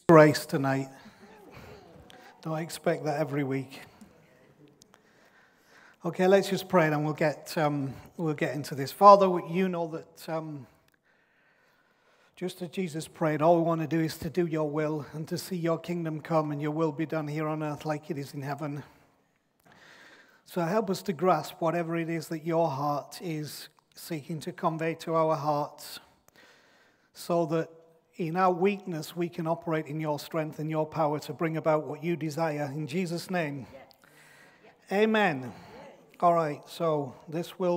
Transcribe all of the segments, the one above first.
Grace tonight. Don't expect that every week. Okay, let's just pray and we'll get into this. Father, you know that just as Jesus prayed, all we want to do is to do your will and to see your kingdom come and your will be done here on earth like it is in heaven. So help us to grasp whatever it is that your heart is seeking to convey to our hearts, so that in our weakness we can operate in your strength and your power to bring about what you desire. In Jesus' name, amen. All right, so this will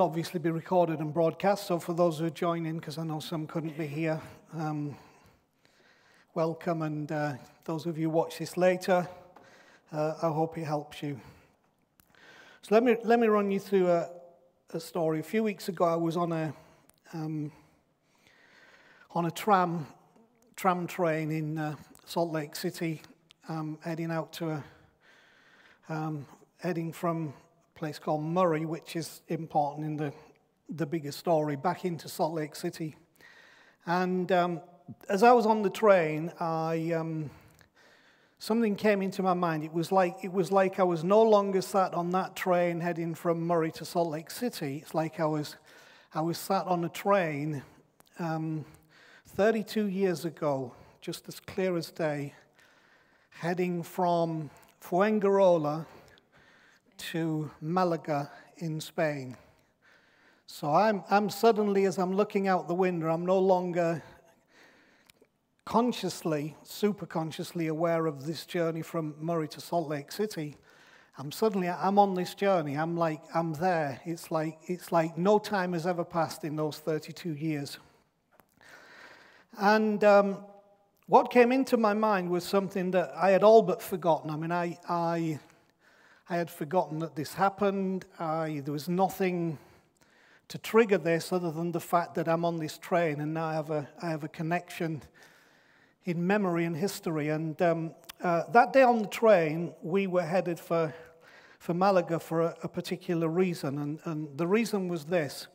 obviously be recorded and broadcast. So for those who are joining, because I know some couldn't be here, welcome. And those of you who watch this later, I hope it helps you. So let me run you through a story. A few weeks ago, I was on a tram train in Salt Lake City, heading out to heading from a place called Murray, which is important in the bigger story, back into Salt Lake City. And as I was on the train, something came into my mind. It was like I was no longer sat on that train heading from Murray to Salt Lake City. It's like I was sat on a train 32 years ago, just as clear as day, heading from Fuengirola to Malaga in Spain. So I'm suddenly, as I'm looking out the window, I'm no longer super consciously aware of this journey from Murray to Salt Lake City. I'm on this journey. I'm there. It's like no time has ever passed in those 32 years. And what came into my mind was something that I had all but forgotten. I mean, I had forgotten that this happened. There was nothing to trigger this other than the fact that I'm on this train, and now I have a connection in memory and history. And that day on the train, we were headed for Malaga for a particular reason, and the reason was this.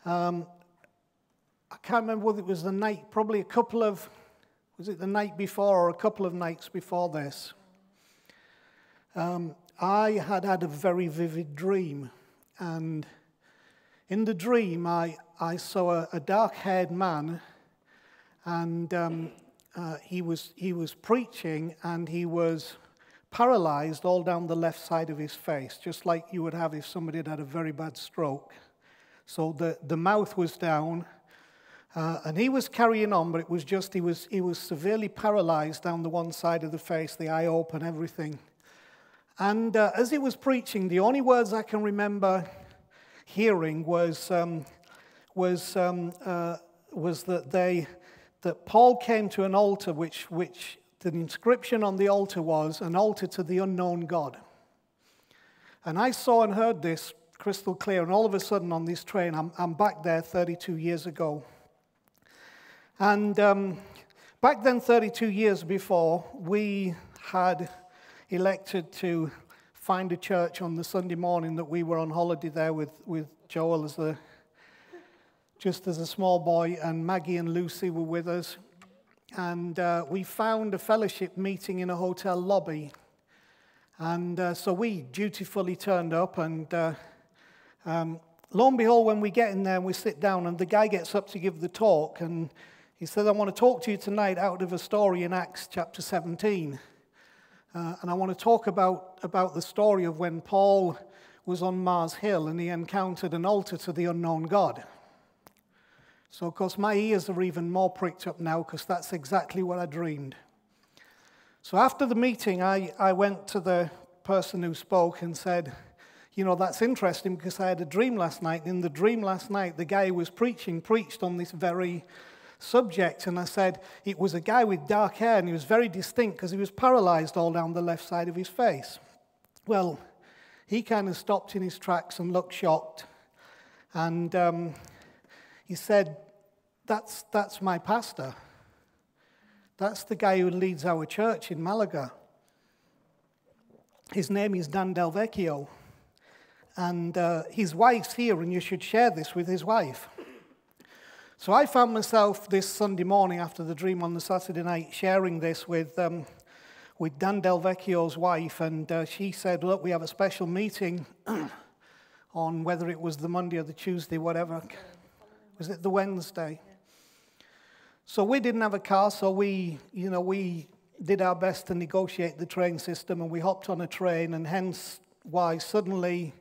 I can't remember whether it was the night, probably was it the night before or a couple of nights before this? I had a very vivid dream, and in the dream I saw a dark-haired man, and he was preaching, and he was paralyzed all down the left side of his face, just like you would have if somebody had a very bad stroke. So the mouth was down, and he was carrying on, but it was just he was severely paralyzed down the one side of the face, the eye open, everything. And as he was preaching, the only words I can remember hearing was that Paul came to an altar which the inscription on the altar was an altar to the unknown God. And I saw and heard this crystal clear, and all of a sudden on this train, I'm back there 32 years ago. And back then, 32 years before, we had elected to find a church on the Sunday morning that we were on holiday there with Joel just as a small boy, and Maggie and Lucy were with us. And we found a fellowship meeting in a hotel lobby. And so we dutifully turned up, and lo and behold, when we get in there and we sit down, and the guy gets up to give the talk, and he said, I want to talk to you tonight out of a story in Acts chapter 17. And I want to talk about the story of when Paul was on Mars Hill and he encountered an altar to the unknown God. So, of course, my ears are even more pricked up now because that's exactly what I dreamed. So after the meeting, I went to the person who spoke and said, you know, that's interesting because I had a dream last night. In the dream last night, the guy who was preached on this very subject. And I said, it was a guy with dark hair, and he was very distinct because he was paralyzed all down the left side of his face. Well, he kind of stopped in his tracks and looked shocked. And he said, that's my pastor. That's the guy who leads our church in Malaga. His name is Dan Del Vecchio. And his wife's here, and you should share this with his wife. So I found myself this Sunday morning after the dream on the Saturday night sharing this with Dan Delvecchio's wife, and she said, look, we have a special meeting on whether it was the Monday or the Tuesday, whatever. Was it the Wednesday? So we didn't have a car, so we did our best to negotiate the train system, and we hopped on a train, and hence why suddenly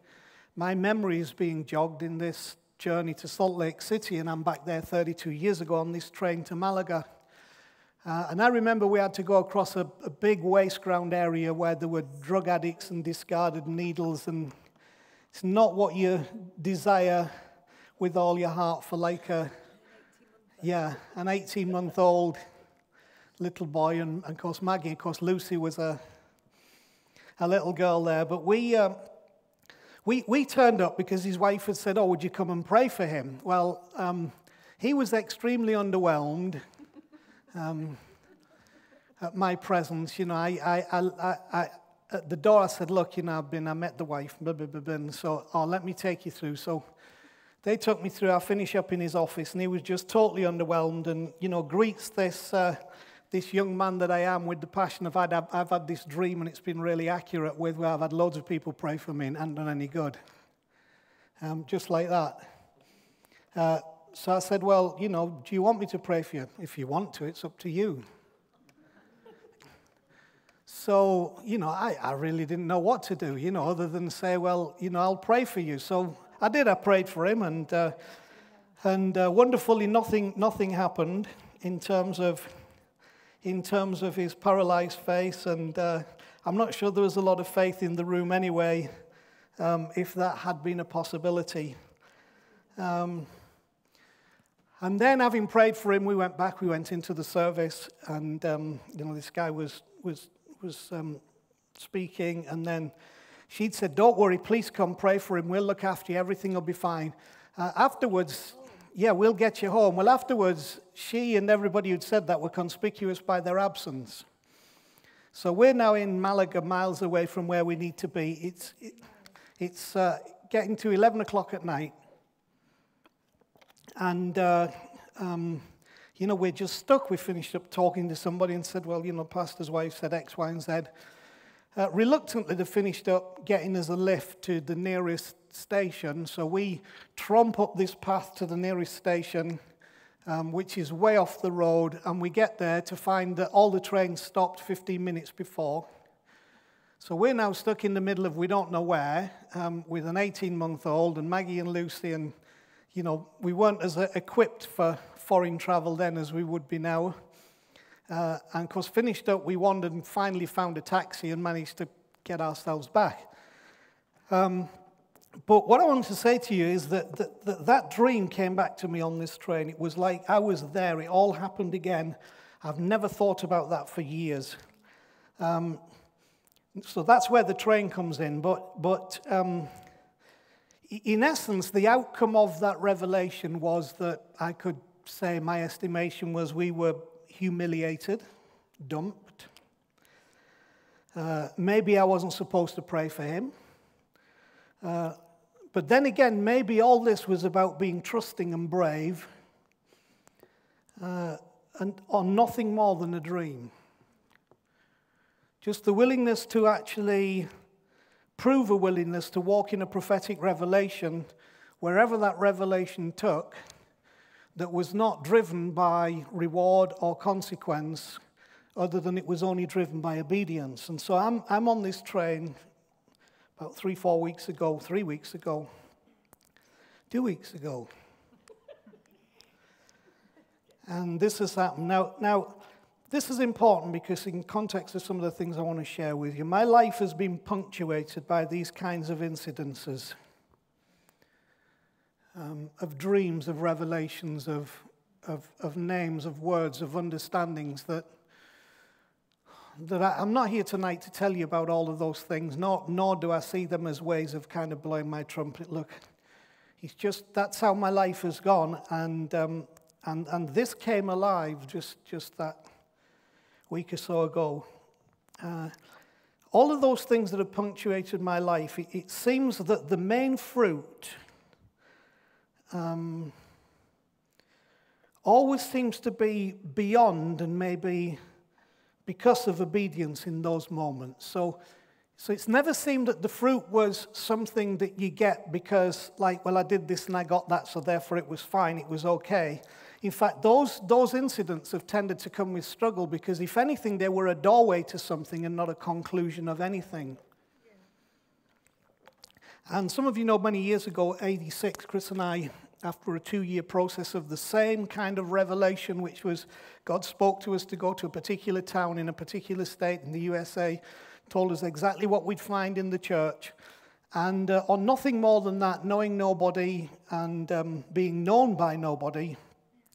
my memory is being jogged in this journey to Salt Lake City, and I'm back there 32 years ago on this train to Malaga. And I remember we had to go across a big waste ground area where there were drug addicts and discarded needles, and it's not what you desire with all your heart for like an 18-month-old little boy, and of course Maggie, of course Lucy was a little girl there. But we turned up because his wife had said, oh, would you come and pray for him? Well, he was extremely underwhelmed at my presence. I at the door I said, look, I met the wife, blah, blah, blah, blah, so, let me take you through. So they took me through. I finish up in his office, and he was just totally underwhelmed, and, greets this young man that I am with the passion of I've had this dream, and it's been really accurate with where I've had loads of people pray for me and hadn't done any good. Just like that. So I said, well, do you want me to pray for you? If you want to, it's up to you. So, I really didn't know what to do, other than say, well, I'll pray for you. So I did. I prayed for him, and wonderfully, nothing happened in terms of his paralyzed face, and I'm not sure there was a lot of faith in the room anyway, if that had been a possibility. And then, having prayed for him, we went into the service, and this guy was speaking, and then she'd said, don't worry, please come pray for him, we'll look after you, everything will be fine. Afterwards, we'll get you home. Well, afterwards, she and everybody who'd said that were conspicuous by their absence. So we're now in Malaga, miles away from where we need to be. It's getting to 11 o'clock at night. And, we're just stuck. We finished up talking to somebody and said, well, pastor's wife said X, Y, and Z. Reluctantly, they finished up getting us a lift to the nearest station. So we tromp up this path to the nearest station, which is way off the road, and we get there to find that all the trains stopped 15 minutes before. So we're now stuck in the middle of we don't know where, with an 18-month-old and Maggie and Lucy, and we weren't as equipped for foreign travel then as we would be now. And of course, finished up, we wandered and finally found a taxi and managed to get ourselves back. But what I want to say to you is that dream came back to me on this train. It was like I was there. It all happened again. I've never thought about that for years. So that's where the train comes in. But in essence, the outcome of that revelation was that I could say my estimation was we were humiliated, dumped. Maybe I wasn't supposed to pray for him. But then again, maybe all this was about being trusting and brave, or nothing more than a dream. Just the willingness to actually prove a willingness to walk in a prophetic revelation, wherever that revelation took, that was not driven by reward or consequence, other than it was only driven by obedience. And so I'm on this train about 3 weeks ago, 2 weeks ago. And this has happened. Now, this is important because in context of some of the things I want to share with you, my life has been punctuated by these kinds of incidences, of dreams, of revelations, of names, of words, of understandings that I'm not here tonight to tell you about all of those things, nor do I see them as ways of kind of blowing my trumpet. Look, that's how my life has gone, and this came alive just that week or so ago. All of those things that have punctuated my life, it seems that the main fruit always seems to be beyond and maybe because of obedience in those moments. So it's never seemed that the fruit was something that you get because, like, well, I did this and I got that, so therefore it was fine, it was okay. In fact, those incidents have tended to come with struggle because, if anything, they were a doorway to something and not a conclusion of anything. And some of you know many years ago, 86, Chris and I, after a 2-year process of the same kind of revelation, which was God spoke to us to go to a particular town in a particular state in the USA, told us exactly what we'd find in the church. And on nothing more than that, knowing nobody and being known by nobody,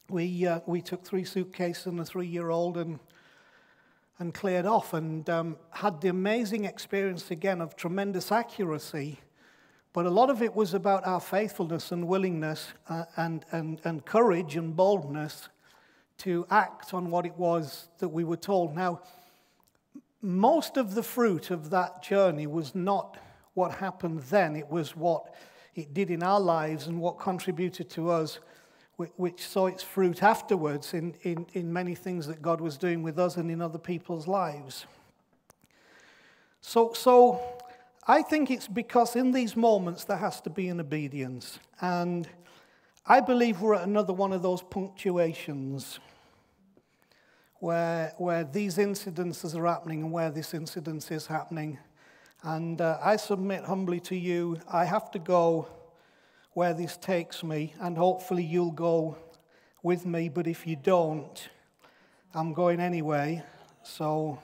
we took 3 suitcases and a 3-year-old and cleared off and had the amazing experience again of tremendous accuracy. But a lot of it was about our faithfulness and willingness and courage and boldness to act on what it was that we were told. Now, most of the fruit of that journey was not what happened then. It was what it did in our lives and what contributed to us, which saw its fruit afterwards in many things that God was doing with us and in other people's lives. So I think it's because in these moments there has to be an obedience. And I believe we're at another one of those punctuations where these incidences are happening and where this incident is happening. And I submit humbly to you, I have to go where this takes me, and hopefully you'll go with me, but if you don't, I'm going anyway. So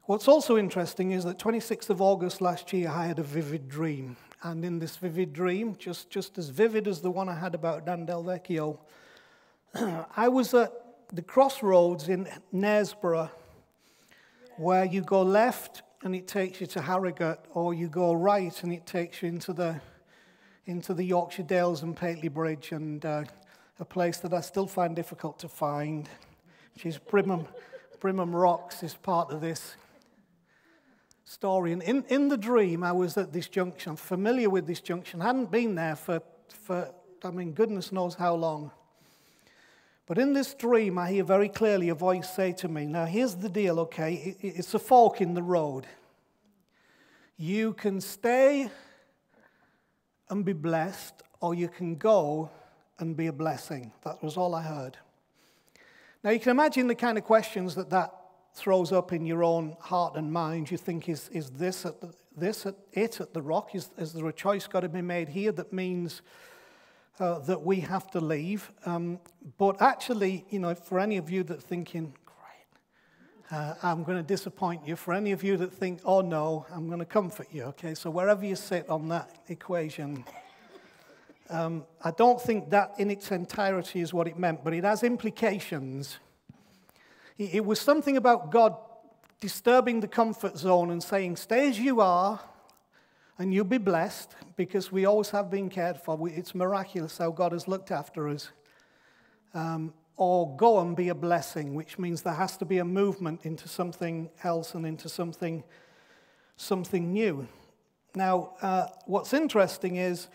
what's also interesting is that 26th of August last year, I had a vivid dream. And in this vivid dream, just as vivid as the one I had about Dan Del Vecchio, I was at the crossroads in Knaresborough, where you go left and it takes you to Harrogate, or you go right and it takes you into the Yorkshire Dales and Pateley Bridge, and a place that I still find difficult to find, which is Brimham Rocks, is part of this story. And in the dream, I was at this junction. I'm familiar with this junction. I hadn't been there for goodness knows how long. But in this dream, I hear very clearly a voice say to me, now here's the deal, okay? It's a fork in the road. You can stay and be blessed, or you can go and be a blessing. That was all I heard. Now you can imagine the kind of questions that throws up in your own heart and mind. You think, is this at the rock? Is there a choice got to be made here that means that we have to leave? But actually, you know, for any of you that thinking, great, I'm going to disappoint you. For any of you that think, oh no, I'm going to comfort you. Okay, so wherever you sit on that equation, I don't think that in its entirety is what it meant, but it has implications. It was something about God disturbing the comfort zone and saying, stay as you are, and you'll be blessed, because we always have been cared for. It's miraculous how God has looked after us. Or go and be a blessing, which means there has to be a movement into something else and into something new. Now, what's interesting is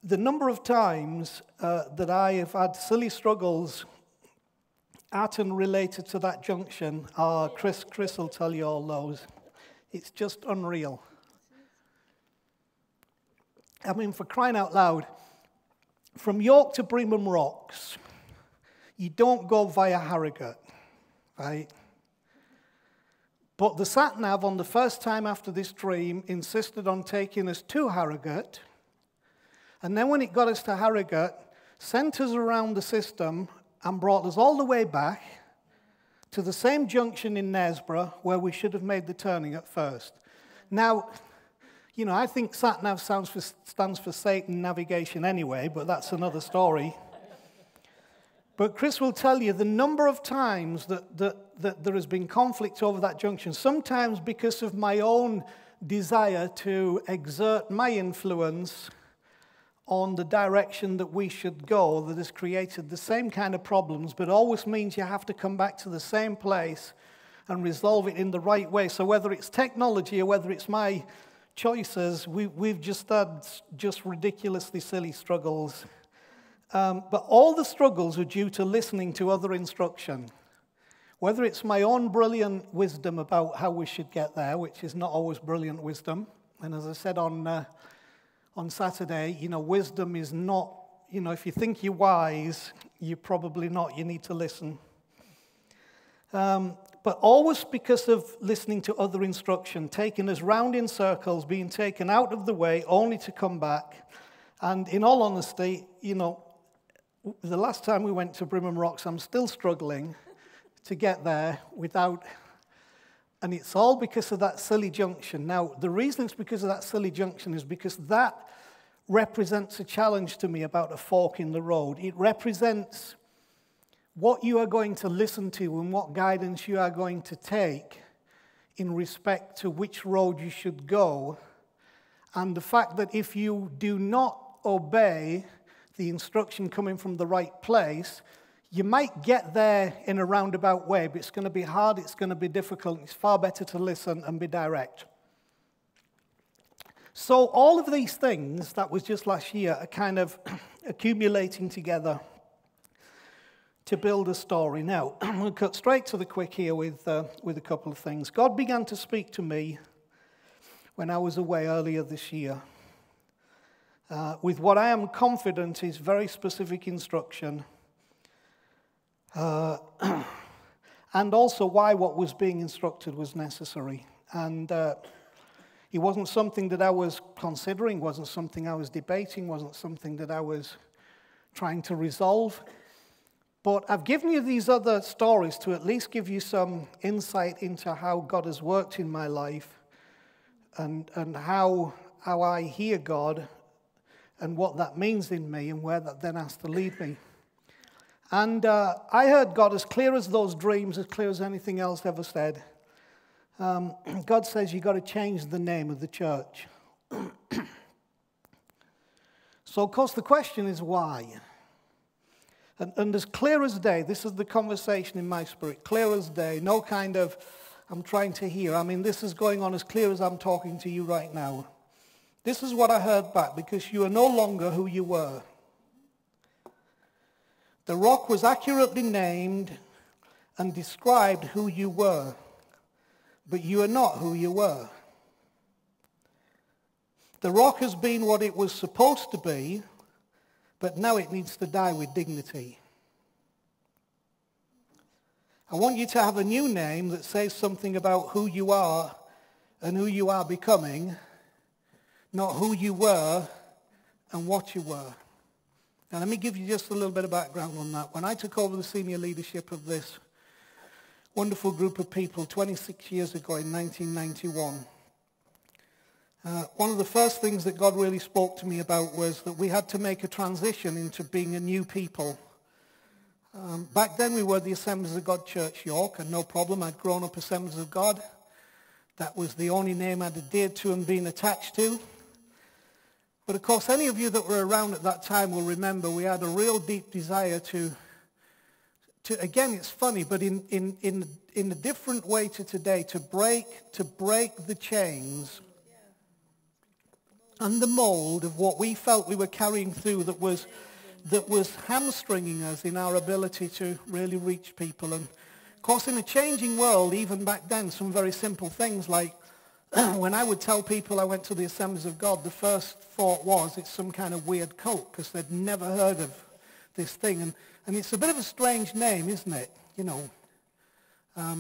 the number of times that I have had silly struggles at and related to that junction. Chris will tell you all those. It's just unreal. I mean, for crying out loud, from York to Brimham Rocks, you don't go via Harrogate, right? But the sat-nav on the first time after this dream insisted on taking us to Harrogate, and then when it got us to Harrogate, sent us around the system and brought us all the way back to the same junction in Knaresborough where we should have made the turning at first. Now, you know, I think sat-nav stands for Satan navigation anyway, but that's another story. But Chris will tell you the number of times that there has been conflict over that junction, sometimes because of my own desire to exert my influence on the direction that we should go, that has created the same kind of problems, but always means you have to come back to the same place and resolve it in the right way. So whether it's technology or whether it's my choices, we've just had ridiculously silly struggles But all the struggles are due to listening to other instruction. Whether it's my own brilliant wisdom about how we should get there, which is not always brilliant wisdom. And as I said on Saturday, wisdom is not, if you think you're wise, you're probably not. You need to listen. But always because of listening to other instruction, taking us round in circles, being taken out of the way, only to come back. And in all honesty, the last time we went to Brimham Rocks, I'm still struggling to get there without, and it's all because of that silly junction. Now, the reason it's because of that silly junction is because that represents a challenge to me about a fork in the road. It represents what you are going to listen to and what guidance you are going to take in respect to which road you should go, and the fact that if you do not obey the instruction coming from the right place, you might get there in a roundabout way, but it's going to be hard, it's going to be difficult. It's far better to listen and be direct. So all of these things that was just last year are kind of accumulating together to build a story. Now, I'm going to cut straight to the quick here with a couple of things. God began to speak to me when I was away earlier this year with what I am confident is very specific instruction, and also why what was being instructed was necessary. And it wasn't something that I was considering, wasn't something I was debating, wasn't something that I was trying to resolve. But I've given you these other stories to at least give you some insight into how God has worked in my life and how I hear God and what that means in me and where that then has to lead me. And I heard God as clear as those dreams, as clear as anything else ever said. God says you've got to change the name of the church. So, of course, the question is why? And as clear as day, this is the conversation in my spirit, clear as day, no kind of, I'm trying to hear. I mean, this is going on as clear as I'm talking to you right now. This is what I heard back, because you are no longer who you were. The rock was accurately named and described who you were, but you are not who you were. The rock has been what it was supposed to be, but now it needs to die with dignity. I want you to have a new name that says something about who you are and who you are becoming, not who you were and what you were. Now, let me give you just a little bit of background on that. When I took over the senior leadership of this wonderful group of people 26 years ago in 1991, one of the first things that God really spoke to me about was that we had to make a transition into being a new people. Back then we were the Assemblies of God Church York, and no problem, I'd grown up Assemblies of God. That was the only name I'd adhered to and been attached to. But of course, any of you that were around at that time will remember we had a real deep desire to again, it's funny, but in a different way to today, to break the chains and the mold of what we felt we were carrying through that was hamstringing us in our ability to really reach people. And of course, in a changing world, even back then, some very simple things like when I would tell people I went to the Assemblies of God, the first thought was it's some kind of weird cult, because they'd never heard of this thing. And it's a bit of a strange name, isn't it? I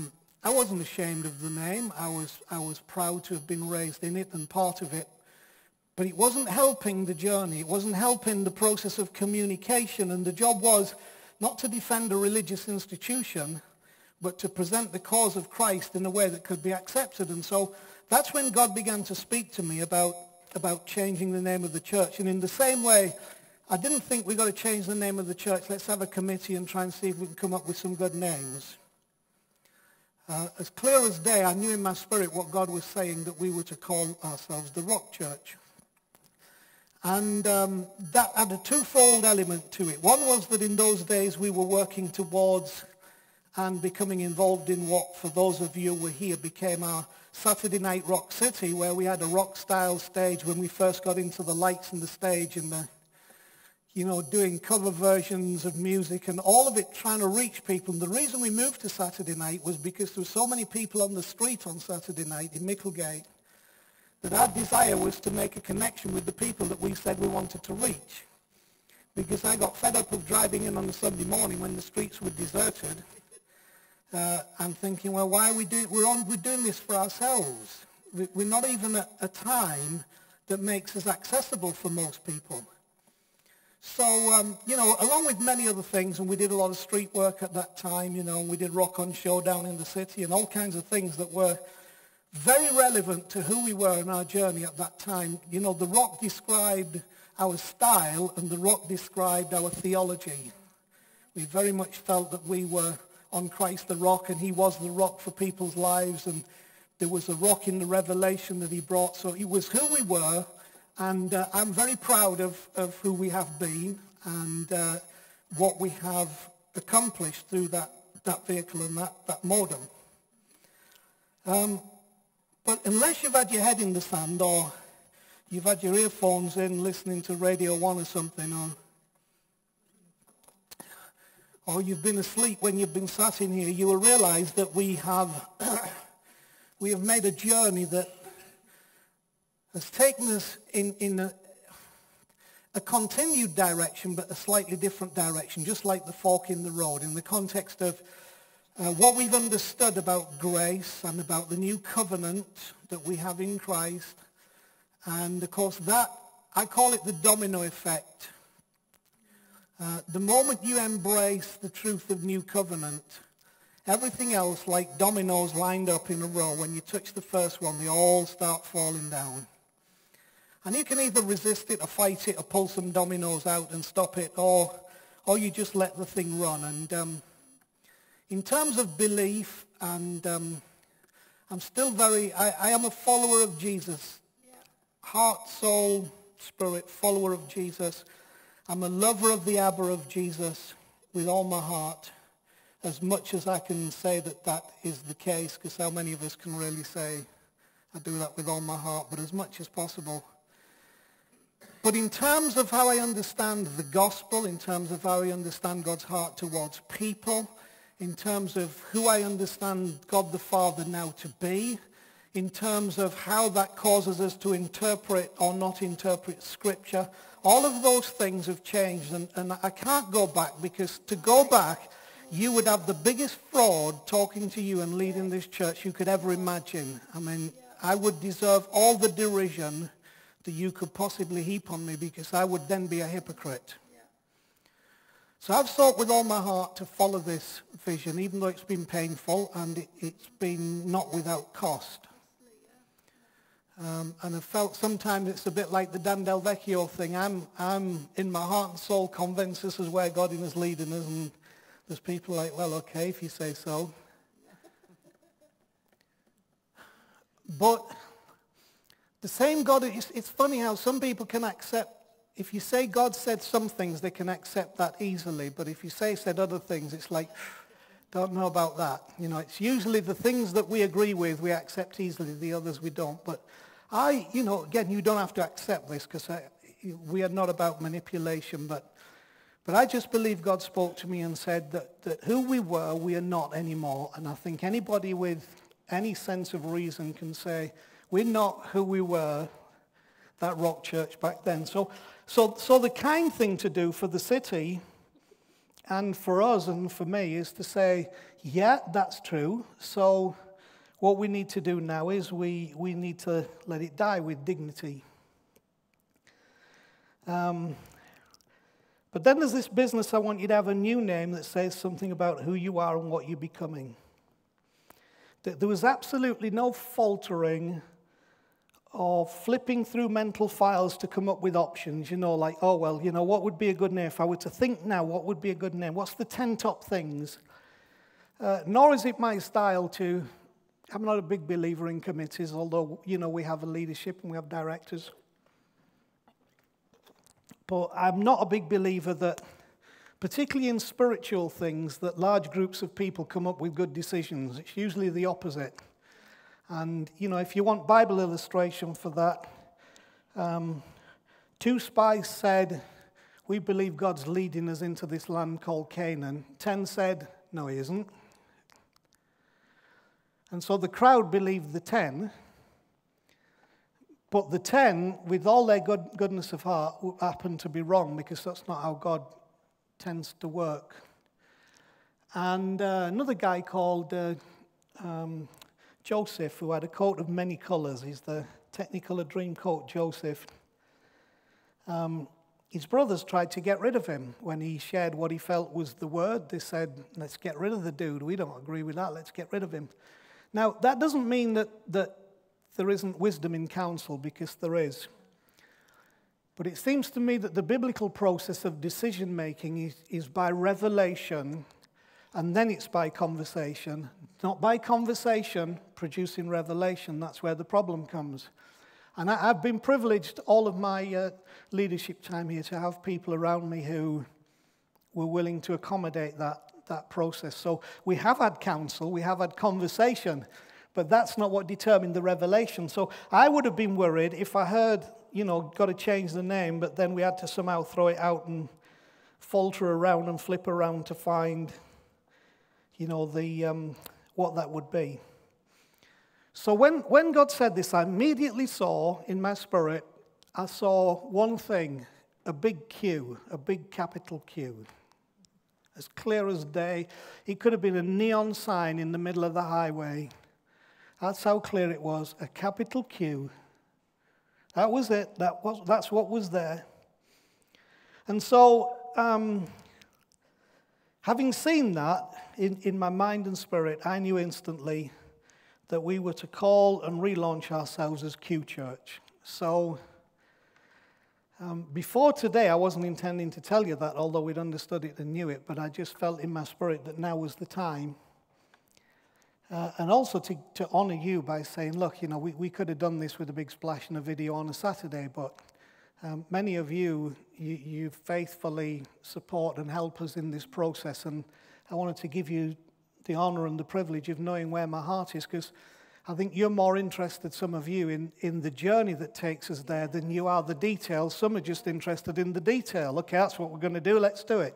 wasn't ashamed of the name. I was proud to have been raised in it and part of it. But it wasn't helping the journey. It wasn't helping the process of communication. And the job was not to defend a religious institution, but to present the cause of Christ in a way that could be accepted. And so that's when God began to speak to me about changing the name of the church. And in the same way, I didn't think we've got to change the name of the church. Let's have a committee and try and see if we can come up with some good names. As clear as day, I knew in my spirit what God was saying, that we were to call ourselves the Rock Church. And that had a twofold element to it. One was that in those days we were working towards and becoming involved in what, for those of you who were here, became our Saturday Night Rock City, where we had a rock-style stage when we first got into the lights and the stage and the, doing cover versions of music and all of it trying to reach people. And the reason we moved to Saturday night was because there were so many people on the street on Saturday night in Micklegate that our desire was to make a connection with the people that we said we wanted to reach. Because I got fed up of driving in on a Sunday morning when the streets were deserted and thinking, well, why are we doing, we're doing this for ourselves. We're not even at a time that makes us accessible for most people. So, along with many other things, and we did a lot of street work at that time, and we did Rock on Show down in the city and all kinds of things that were very relevant to who we were in our journey at that time. The rock described our style and the rock described our theology. We very much felt that we were on Christ the rock and he was the rock for people's lives, and there was a rock in the revelation that he brought. So he was who we were, and I'm very proud of who we have been and what we have accomplished through that vehicle and that modem. But unless you've had your head in the sand, or you've had your earphones in listening to Radio 1 or something, or you've been asleep when you've been sat in here, you will realize that we have made a journey that has taken us in a continued direction, but a slightly different direction, just like the fork in the road, in the context of what we've understood about grace and about the new covenant that we have in Christ. And of course I call it the domino effect. The moment you embrace the truth of new covenant, everything else, like dominoes lined up in a row, when you touch the first one, they all start falling down. And you can either resist it or fight it or pull some dominoes out and stop it, or you just let the thing run. And in terms of belief, and I'm still I am a follower of Jesus. Heart, soul, spirit, follower of Jesus. I'm a lover of the Abba of Jesus with all my heart. As much as I can say that is the case, because how many of us can really say, I do that with all my heart, but as much as possible. But in terms of how I understand the gospel, in terms of how I understand God's heart towards people, in terms of who I understand God the Father now to be, in terms of how that causes us to interpret or not interpret Scripture, all of those things have changed. And I can't go back, because to go back, you would have the biggest fraud talking to you and leading this church you could ever imagine. I mean, I would deserve all the derision that you could possibly heap on me, because I would then be a hypocrite. So I've sought with all my heart to follow this vision, even though it's been painful and it's been not without cost. And I've felt sometimes it's a bit like the Dan Del Vecchio thing. I'm in my heart and soul convinced this is where God is leading us, and there's people like, well, okay, if you say so. But the same God, it's funny how some people can accept, if you say God said some things, they can accept that easily. But if you say said other things, it's like, don't know about that. It's usually the things that we agree with, we accept easily, the others we don't. But again, you don't have to accept this, because we are not about manipulation. But I just believe God spoke to me and said that who we were, we are not anymore. And I think anybody with any sense of reason can say, we're not who we were, that rock church back then. So the kind thing to do for the city and for us and for me is to say, yeah, that's true. So what we need to do now is we need to let it die with dignity. But then there's this business. I want you to have a new name that says something about who you are and what you're becoming. There was absolutely no faltering or flipping through mental files to come up with options, like, oh, well, what would be a good name? If I were to think now, what would be a good name? What's the 10 top things? Nor is it my style to, I'm not a big believer in committees, although, we have a leadership and we have directors. But I'm not a big believer that, particularly in spiritual things, that large groups of people come up with good decisions. It's usually the opposite. And, if you want Bible illustration for that, 2 spies said, we believe God's leading us into this land called Canaan. 10 said, no, he isn't. And so the crowd believed the 10, but the 10, with all their goodness of heart, happened to be wrong, because that's not how God tends to work. And another guy called Joseph, who had a coat of many colors, he's the Technicolor Dreamcoat Joseph. His brothers tried to get rid of him when he shared what he felt was the word. They said, let's get rid of the dude. We don't agree with that. Let's get rid of him. Now, that doesn't mean that there isn't wisdom in counsel, because there is. But it seems to me that the biblical process of decision-making is by revelation, and then it's by conversation. Not by conversation producing revelation. That's where the problem comes. And I've been privileged all of my leadership time here to have people around me who were willing to accommodate that process. So we have had counsel, we have had conversation, but that's not what determined the revelation. So I would have been worried if I heard, got to change the name, but then we had to somehow throw it out and falter around and flip around to find, what that would be. So when God said this, I immediately saw in my spirit, I saw one thing, a big Q, a big capital Q. As clear as day. It could have been a neon sign in the middle of the highway. That's how clear it was, a capital Q. That was it. That's what was there. And so, having seen that in my mind and spirit, I knew instantly that we were to call and relaunch ourselves as Q Church. So, before today, I wasn't intending to tell you that, although we'd understood it and knew it, but I just felt in my spirit that now was the time. And also to honor you by saying, look, we could have done this with a big splash and a video on a Saturday, but many of you faithfully support and help us in this process, and I wanted to give you the honor and the privilege of knowing where my heart is, because I think you're more interested, some of you, in the journey that takes us there than you are the details. Some are just interested in the detail. Okay, that's what we're going to do, let's do it.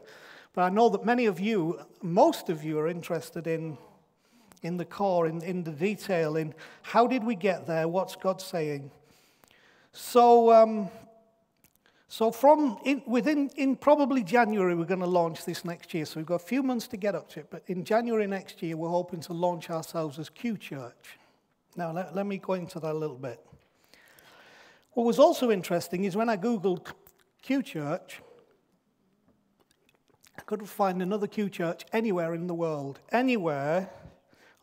But I know that many of you, most of you, are interested in the core, in the detail, in how did we get there, what's God saying. So within probably January, we're going to launch this next year. So we've got a few months to get up to it. But in January next year, we're hoping to launch ourselves as Q Church. Now, let me go into that a little bit. What was also interesting is when I Googled Q Church, I couldn't find another Q Church anywhere in the world, anywhere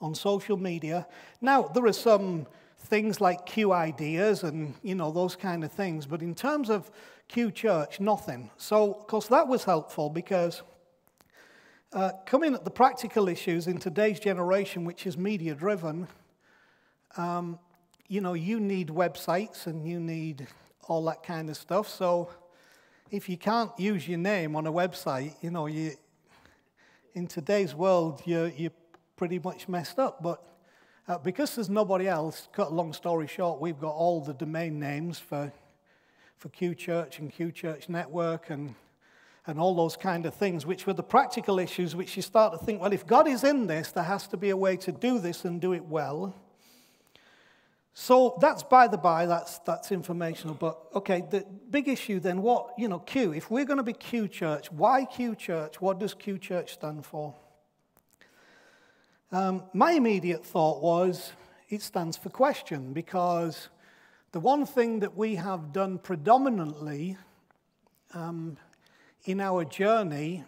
on social media. Now, there are some things like Q Ideas and, those kind of things. But in terms of Q Church, nothing. So, of course, that was helpful because coming at the practical issues in today's generation, which is media-driven, you need websites and you need all that kind of stuff. So if you can't use your name on a website, in today's world, you're pretty much messed up. But because there's nobody else, cut a long story short, we've got all the domain names for Q Church and Q Church Network and all those kind of things, which were the practical issues, which you start to think, well, if God is in this, there has to be a way to do this and do it well. So that's by the by, that's informational. But, okay, the big issue then, Q, if we're going to be Q Church, why Q Church? What does Q Church stand for? My immediate thought was it stands for question, because the one thing that we have done predominantly in our journey,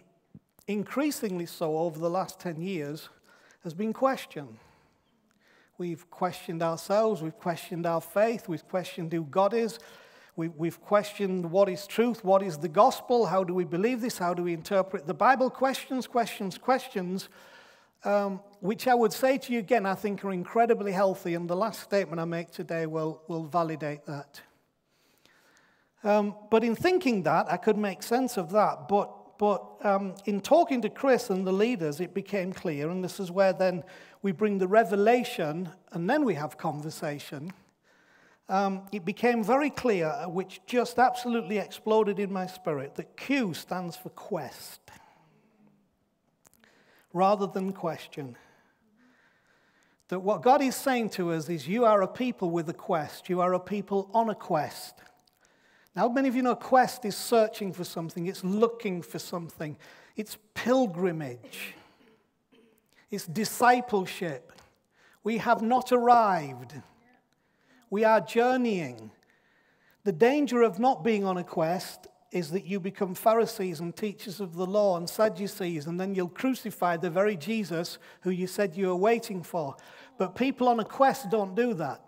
increasingly so over the last 10 years, has been question. We've questioned ourselves, we've questioned our faith, we've questioned who God is, we've questioned what is truth, what is the gospel, how do we believe this, how do we interpret the Bible, questions, which I would say to you again, I think are incredibly healthy, and the last statement I make today will validate that. But in thinking that, I could make sense of that, but in talking to Chris and the leaders, it became clear, and this is where then we bring the revelation, and then we have conversation. it became very clear, which just absolutely exploded in my spirit, that Q stands for quest rather than question. That what God is saying to us is, you are a people with a quest. You are a people on a quest. Now, many of you know quest is searching for something. It's looking for something. It's pilgrimage. It's discipleship. We have not arrived. We are journeying. The danger of not being on a quest is that you become Pharisees and teachers of the law and Sadducees, and then you'll crucify the very Jesus who you said you were waiting for. But people on a quest don't do that.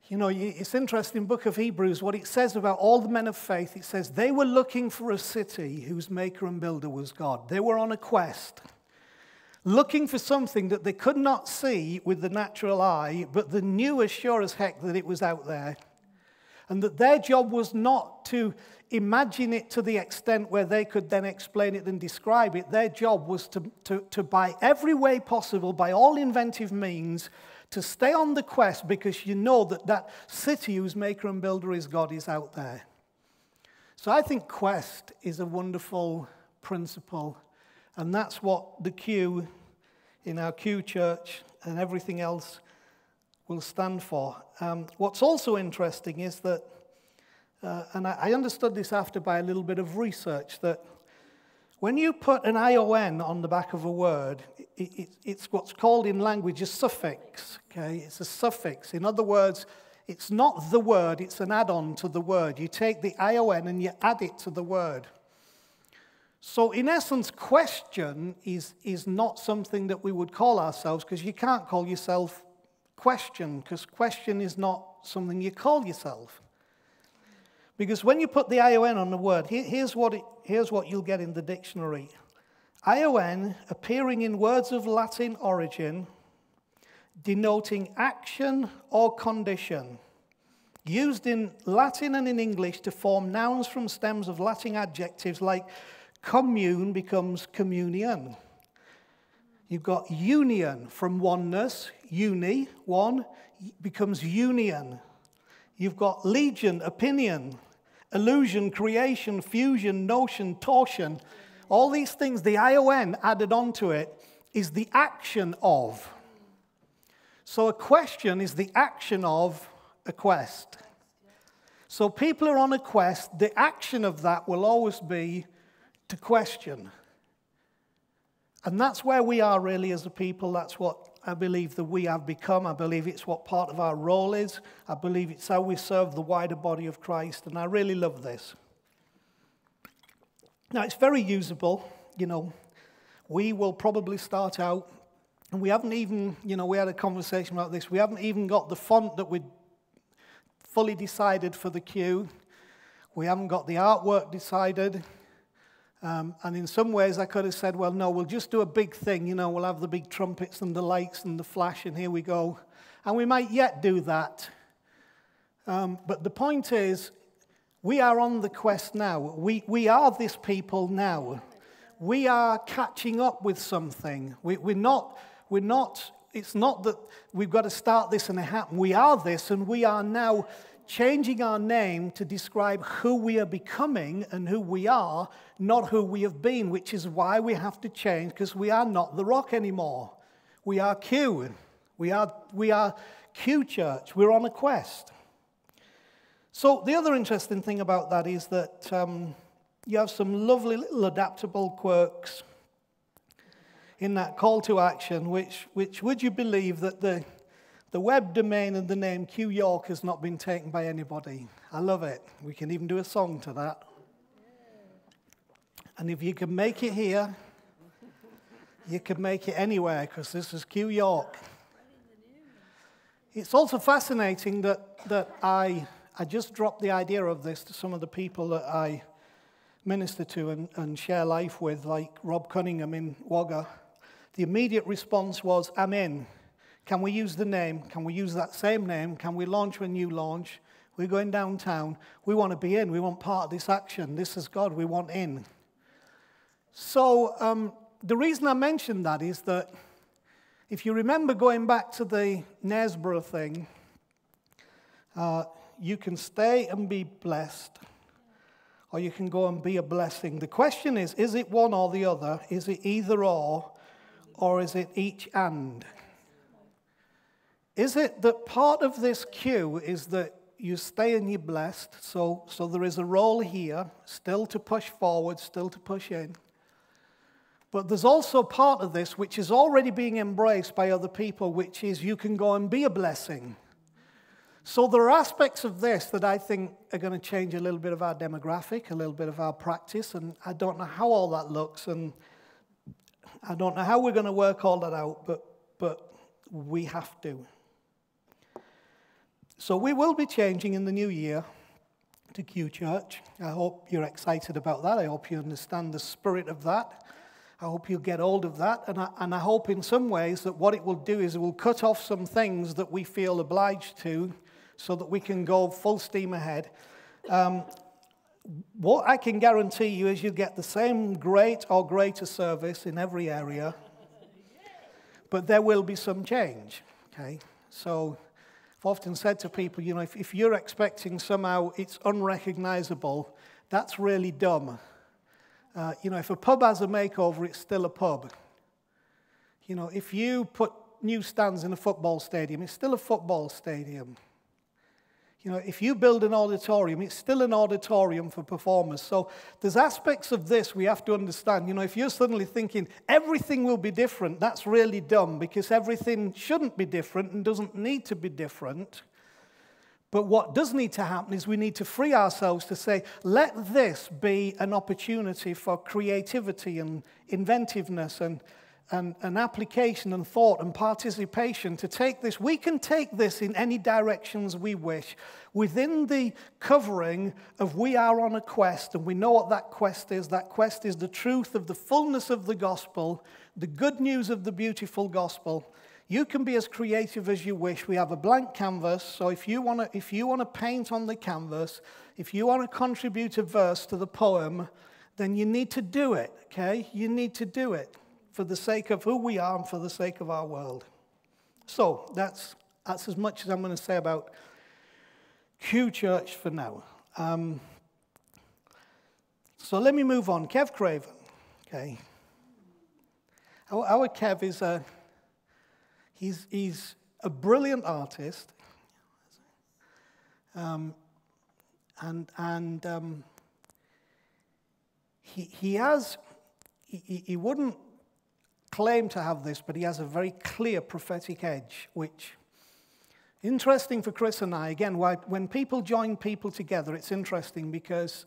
You know, it's interesting, book of Hebrews, what it says about all the men of faith. It says they were looking for a city whose maker and builder was God. They were on a quest, looking for something that they could not see with the natural eye, but they knew as sure as heck that it was out there. And that their job was not to imagine it to the extent where they could then explain it and describe it. Their job was to by every way possible, by all inventive means, to stay on the quest, because you know that that city whose maker and builder is God is out there. So I think quest is a wonderful principle, and that's what the Q in our Q church and everything else will stand for. What's also interesting is that, and I understood this after by a little bit of research, that when you put an ION on the back of a word, it's what's called in language a suffix. Okay, it's a suffix. In other words, it's not the word, it's an add-on to the word. You take the ION and you add it to the word. So in essence, question is not something that we would call ourselves, because you can't call yourself question, because question is not something you call yourself. Because when you put the ION on the word, here's what you'll get in the dictionary. ION appearing in words of Latin origin, denoting action or condition, used in Latin and in English to form nouns from stems of Latin adjectives like commune becomes communion. You've got union from oneness, uni, one, becomes union. You've got legion, opinion, illusion, creation, fusion, notion, torsion. All these things, the ION added onto it is the action of. So a question is the action of a quest. So people are on a quest. The action of that will always be to question. And that's where we are really as a people. That's what I believe that we have become. I believe it's what part of our role is. I believe it's how we serve the wider body of Christ. And I really love this. Now, it's very usable. You know, we will probably start out, and we haven't even, you know, we had a conversation about this. We haven't even got the font that we'd fully decided for the Q. We haven't got the artwork decided. And in some ways I could have said, well, no, we'll just do a big thing. You know, we'll have the big trumpets and the lights and the flash, and here we go. And we might yet do that. But the point is, we are on the quest now. We are this people now. We are catching up with something. We're not, it's not that we've got to start this and it happened. We are this, and we are now changing our name to describe who we are becoming and who we are, not who we have been, which is why we have to change, because we are not the Rock anymore. We are Q. We are Q Church. We're on a quest. So the other interesting thing about that is that you have some lovely little adaptable quirks in that call to action, which would you believe that the web domain and the name Q York has not been taken by anybody. I love it. We can even do a song to that. And if you can make it here, you can make it anywhere, because this is Q York. It's also fascinating that I just dropped the idea of this to some of the people that I minister to and share life with, like Rob Cunningham in Wagga. The immediate response was, I'm in. Can we use the name? Can we use that same name? Can we launch a new launch? We're going downtown. We want to be in. We want part of this action. This is God. We want in. So the reason I mention that is that If you remember going back to the Nesborough thing, you can stay and be blessed, or you can go and be a blessing. The question is it one or the other? Is it either or is it each and? Is it that part of this queue is that you stay and you're blessed, so there is a role here, still to push forward, still to push in. But there's also part of this which is already being embraced by other people, which is you can go and be a blessing. So there are aspects of this that I think are going to change a little bit of our demographic, a little bit of our practice, and I don't know how all that looks, and I don't know how we're going to work all that out, but we have to. So we will be changing in the new year to Q Church. I hope you're excited about that. I hope you understand the spirit of that. I hope you'll get hold of that. And I hope in some ways that what it will do is it will cut off some things that we feel obliged to so that we can go full steam ahead. What I can guarantee you is you'll get the same great or greater service in every area, but there will be some change, okay? So I've often said to people, you know, if you're expecting somehow it's unrecognizable, that's really dumb. You know, if a pub has a makeover, it's still a pub. You know, if you put new stands in a football stadium, it's still a football stadium. You know, if you build an auditorium, it's still an auditorium for performers. So there's aspects of this we have to understand. You know, if you're suddenly thinking everything will be different, that's really dumb, because everything shouldn't be different and doesn't need to be different. But what does need to happen is we need to free ourselves to say, let this be an opportunity for creativity and inventiveness and application and thought and participation to take this. We can take this in any directions we wish within the covering of we are on a quest, and we know what that quest is. That quest is the truth of the fullness of the gospel, the good news of the beautiful gospel. You can be as creative as you wish. We have a blank canvas, so if you want to paint on the canvas, if you want to contribute a verse to the poem, then you need to do it, okay? You need to do it for the sake of who we are and for the sake of our world. So that's as much as I'm going to say about Q Church for now. So let me move on. Kev Craven, okay? Our Kev is he's a brilliant artist, he wouldn't claim to have this, but he has a very clear prophetic edge, which interesting for Chris and I. Again, when people join people together, it's interesting because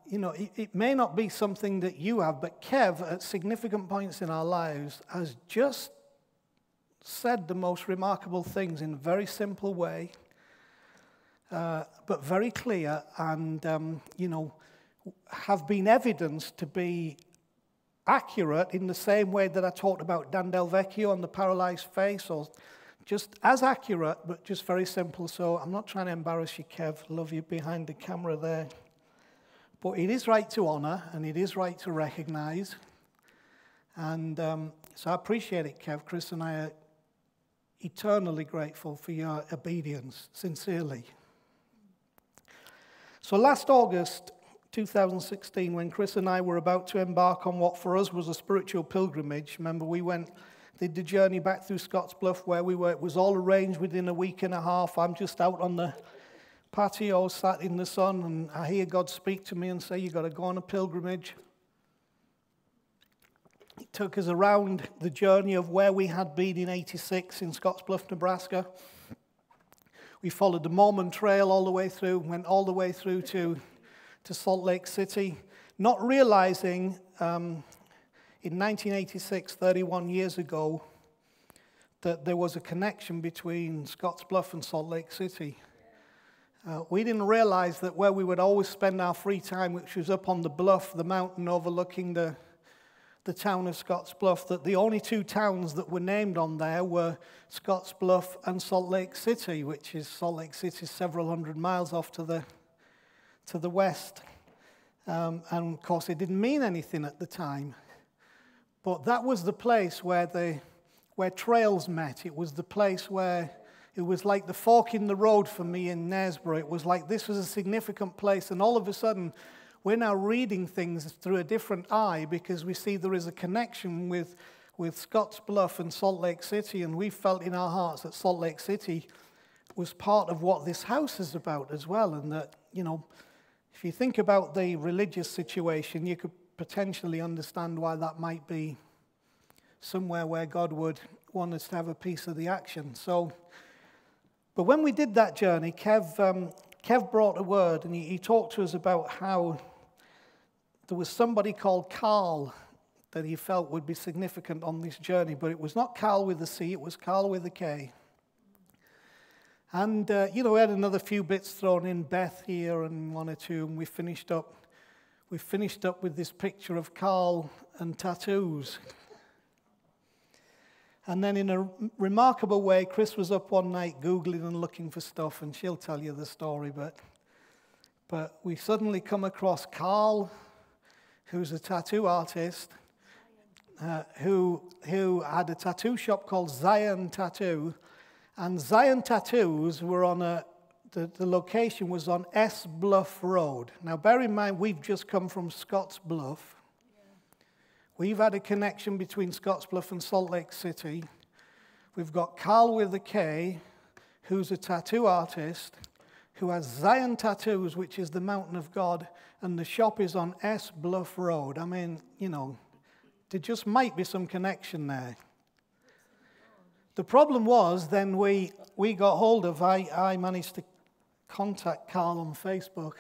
you know, it may not be something that you have, but Kev, at significant points in our lives, has just said the most remarkable things in a very simple way, but very clear, and you know, have been evidenced to be accurate in the same way that I talked about Dan Del Vecchio and the paralyzed face, or just as accurate, but just very simple. So I'm not trying to embarrass you, Kev. Love you behind the camera there. But it is right to honor, and it is right to recognize. And so I appreciate it, Kev. Chris and I are eternally grateful for your obedience, sincerely. So last August 2016, when Chris and I were about to embark on what for us was a spiritual pilgrimage, remember we did the journey back through Scottsbluff where we were. It was all arranged within a week and a half. I'm just out on the patio, sat in the sun, and I hear God speak to me and say, you've got to go on a pilgrimage. It took us around the journey of where we had been in '86 in Scottsbluff, Nebraska. We followed the Mormon Trail all the way through, went all the way through to Salt Lake City, not realizing in 1986, 31 years ago, that there was a connection between Scottsbluff and Salt Lake City. We didn't realize that where we would always spend our free time, which was up on the bluff, the mountain overlooking the town of Scottsbluff, that the only two towns that were named on there were Scottsbluff and Salt Lake City, which is Salt Lake City several hundred miles off to the west. And of course, it didn't mean anything at the time. But that was the place where trails met. It was the place where it was like the fork in the road for me in Knaresborough. It was like this was a significant place, and all of a sudden, we're now reading things through a different eye because we see there is a connection with Scottsbluff and Salt Lake City, and we felt in our hearts that Salt Lake City was part of what this house is about as well, and that, you know, if you think about the religious situation, you could potentially understand why that might be somewhere where God would want us to have a piece of the action. So, but when we did that journey, Kev brought a word, and he talked to us about how there was somebody called Carl that he felt would be significant on this journey, but it was not Carl with a C, it was Carl with a K. And, you know, we had another few bits thrown in, Beth here and one or two, and we finished up with this picture of Carl and tattoos. And then in a remarkable way, Chris was up one night Googling and looking for stuff, and she'll tell you the story, but we suddenly come across Carl, who's a tattoo artist, who had a tattoo shop called Zion Tattoo, and Zion Tattoos were on the location was on S Bluff Road. Now bear in mind, we've just come from Scottsbluff. We've had a connection between Scottsbluff and Salt Lake City. We've got Carl with a K, who's a tattoo artist, who has Zion Tattoos, which is the Mountain of God, and the shop is on S Bluff Road. I mean, you know, there just might be some connection there. The problem was then we got hold of, I managed to contact Carl on Facebook,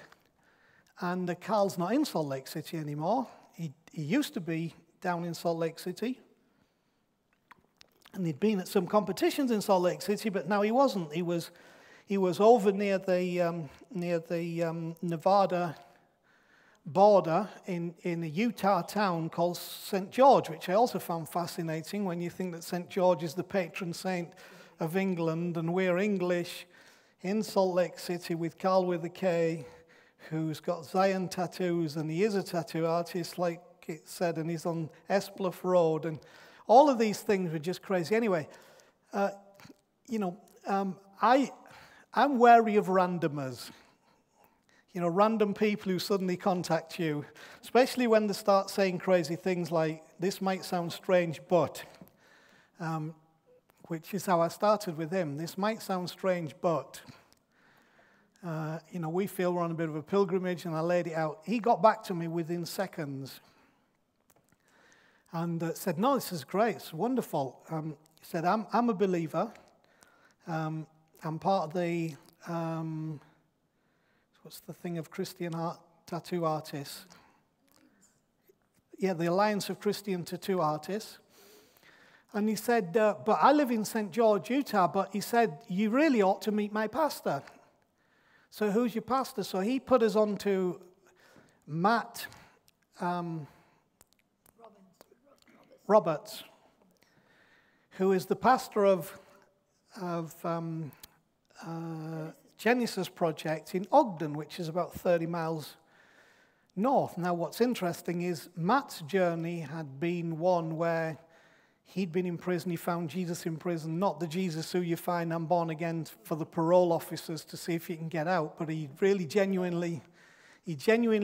and Carl's not in Salt Lake City anymore. He used to be down in Salt Lake City, and he'd been at some competitions in Salt Lake City, but now he wasn't. He was over near the Nevada border in a Utah town called St. George, which I also found fascinating when you think that St. George is the patron saint of England, and we're English in Salt Lake City with Carl with a K, who's got Zion Tattoos, and he is a tattoo artist, like it said, and he's on S Bluff Road, and all of these things were just crazy. Anyway, you know, I'm wary of randomers. You know, random people who suddenly contact you, especially when they start saying crazy things like, this might sound strange, but, which is how I started with him. This might sound strange, but, you know, we feel we're on a bit of a pilgrimage, and I laid it out. He got back to me within seconds and said, no, this is great, it's wonderful. He said, I'm a believer. I'm part of the... what's the thing of Christian tattoo artists? Yeah, the Alliance of Christian Tattoo Artists. And he said, but I live in St. George, Utah, but he said, you really ought to meet my pastor. So who's your pastor? So he put us on to Matt Roberts, who is the pastor of Genesis Project in Ogden, which is about 30 miles north. Now, what's interesting is Matt's journey had been one where he'd been in prison, he found Jesus in prison, not the Jesus who you find I'm born again for the parole officers to see if you can get out, but he genuinely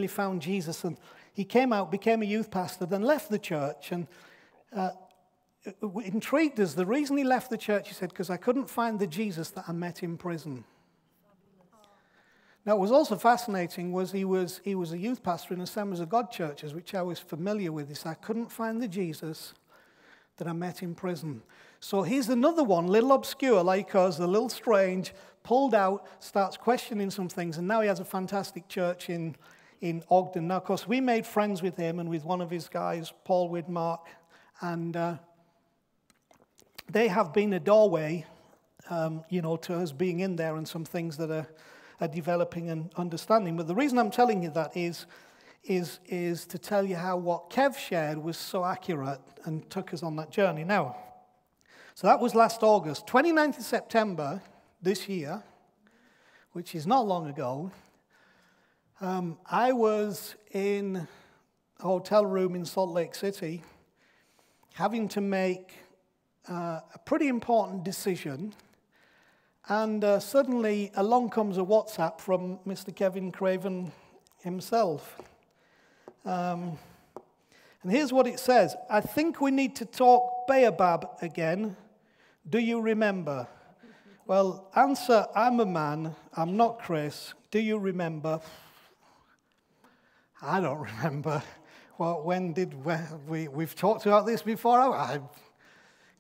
found Jesus, and he came out, became a youth pastor, then left the church, and it intrigued us. The reason he left the church, he said, because I couldn't find the Jesus that I met in prison. Now, what was also fascinating was he was a youth pastor in Assemblies of God churches, which I was familiar with. He said, I couldn't find the Jesus that I met in prison. So here's another one, little obscure like us, a little strange, pulled out, starts questioning some things, and now he has a fantastic church in Ogden. Now, of course, we made friends with him and with one of his guys, Paul Widmark, and they have been a doorway, you know, to us being in there and some things that are developing and understanding. But the reason I'm telling you that is to tell you how what Kev shared was so accurate and took us on that journey. Now, so that was last August. 29th of September this year, which is not long ago, I was in a hotel room in Salt Lake City, having to make a pretty important decision, and suddenly along comes a WhatsApp from Mr. Kevin Craven himself. And here's what it says. I think we need to talk Baobab again. Do you remember? Well, answer, I'm a man. I'm not Chris. Do you remember? I don't remember. Well, we've talked about this before. Of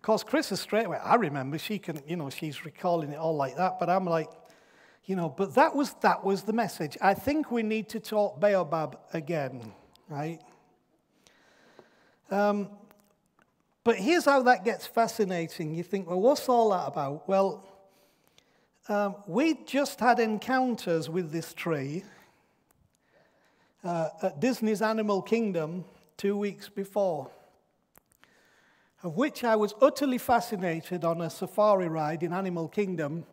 course, Chris is straight away. I remember. She can, she's recalling it all like that. But I'm like, but that was the message. I think we need to talk Baobab again, right? But here's how that gets fascinating. You think, well, what's all that about? Well, we just had encounters with this tree at Disney's Animal Kingdom 2 weeks before, of which I was utterly fascinated on a safari ride in Animal Kingdom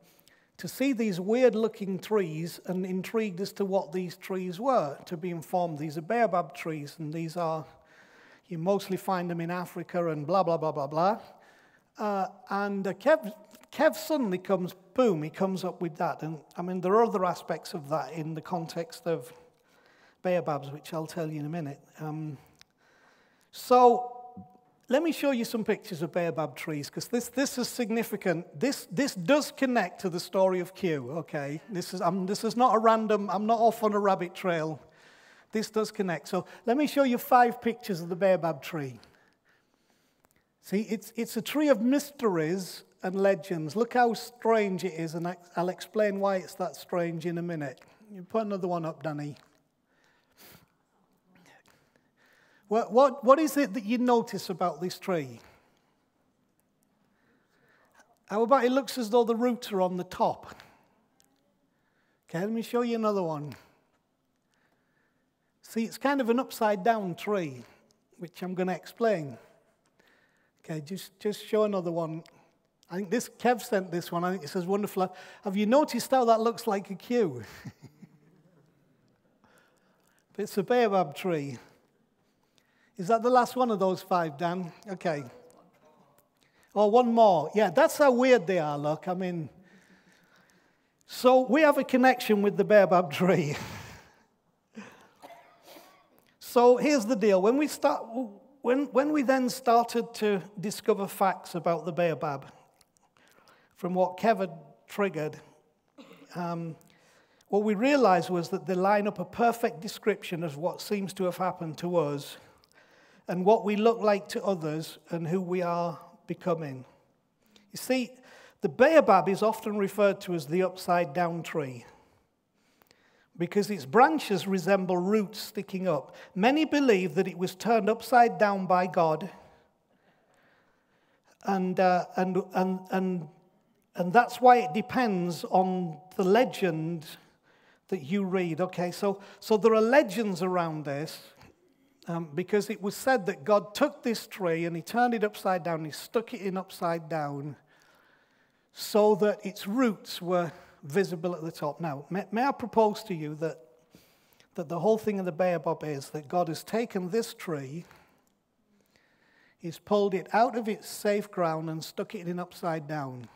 to see these weird-looking trees and intrigued as to what these trees were. To be informed, these are baobab trees, and these are, you mostly find them in Africa and blah, blah, blah, blah, blah. And Kev suddenly comes, boom, he comes up with that. And I mean, there are other aspects of that in the context of baobabs, which I'll tell you in a minute. So let me show you some pictures of baobab trees, because this is significant. This does connect to the story of Q, okay? This is not a random, I'm not off on a rabbit trail. This does connect. So let me show you 5 pictures of the baobab tree. See, it's a tree of mysteries and legends. Look how strange it is, and I'll explain why it's that strange in a minute. You put another one up, Danny. What is it that you notice about this tree? How about it looks as though the roots are on the top? Okay, let me show you another one. See, it's kind of an upside-down tree, which I'm going to explain. Okay, just show another one. I think Kev sent this one. I think it says wonderful. Have you noticed how that looks like a Q? It's a baobab tree. Is that the last one of those 5, Dan? Okay. Oh, one more. Yeah, that's how weird they are, look. I mean, so we have a connection with the baobab tree. So here's the deal. When we then started to discover facts about the baobab, from what Kev had triggered, what we realized was that they line up a perfect description of what seems to have happened to us and what we look like to others and who we are becoming. You see, the baobab is often referred to as the upside-down tree because its branches resemble roots sticking up. Many believe that it was turned upside down by God, and that's why it depends on the legend that you read. Okay, so there are legends around this. Because it was said that God took this tree and he turned it upside down, he stuck it in upside down so that its roots were visible at the top. Now, may I propose to you that the whole thing of the baobab is that God has taken this tree, he's pulled it out of its safe ground and stuck it in upside down.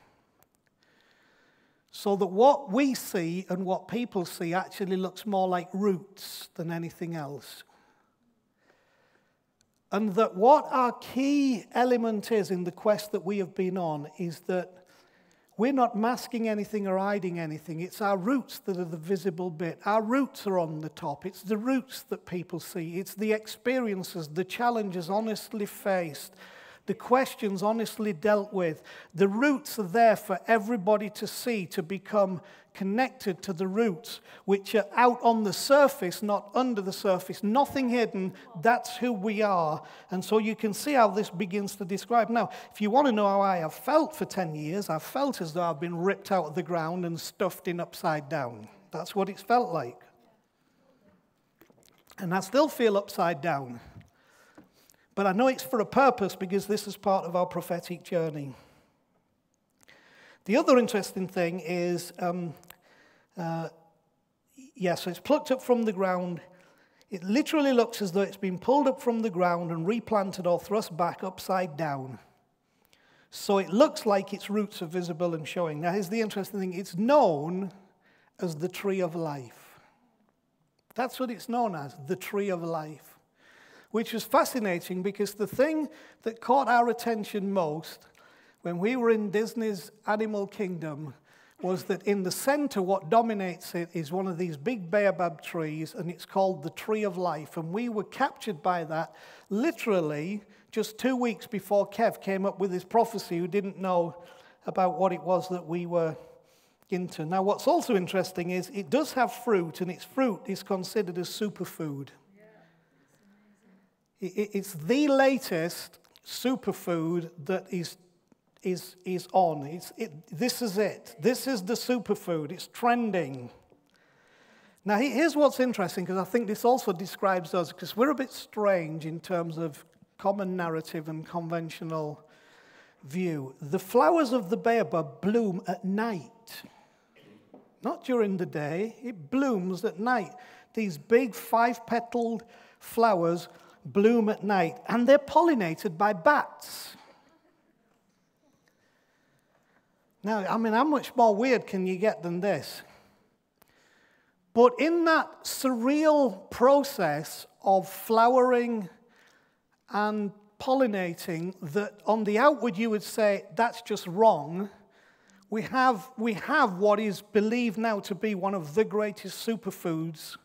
So that what we see and what people see actually looks more like roots than anything else. And that what our key element is in the quest that we have been on is that we're not masking anything or hiding anything. It's our roots that are the visible bit. Our roots are on the top. It's the roots that people see. It's the experiences, the challenges honestly faced, the questions honestly dealt with. The roots are there for everybody to see, to become connected to the roots, which are out on the surface, not under the surface. Nothing hidden. That's who we are. And so you can see how this begins to describe. Now, if you want to know how I have felt for 10 years, I've felt as though I've been ripped out of the ground and stuffed in upside down. That's what it's felt like. And I still feel upside down. But I know it's for a purpose because this is part of our prophetic journey. The other interesting thing is, so it's plucked up from the ground. It literally looks as though it's been pulled up from the ground and replanted or thrust back upside down. So it looks like its roots are visible and showing. Now, here's the interesting thing. It's known as the tree of life. That's what it's known as, the tree of life. Which was fascinating because the thing that caught our attention most when we were in Disney's Animal Kingdom was that in the center, what dominates it is one of these big baobab trees, and it's called the Tree of Life. And we were captured by that literally just 2 weeks before Kev came up with his prophecy, who didn't know about what it was that we were into. Now, what's also interesting is it does have fruit, and its fruit is considered a superfood. It's the latest superfood that is on. This is it. This is the superfood. It's trending. Now, here's what's interesting, because I think this also describes us, because we're a bit strange in terms of common narrative and conventional view. The flowers of the baobab bloom at night, not during the day. It blooms at night. These big 5-petaled flowers bloom at night, and they're pollinated by bats. Now, I mean, how much more weird can you get than this? But in that surreal process of flowering and pollinating, that on the outward you would say, that's just wrong, we have what is believed now to be one of the greatest superfoods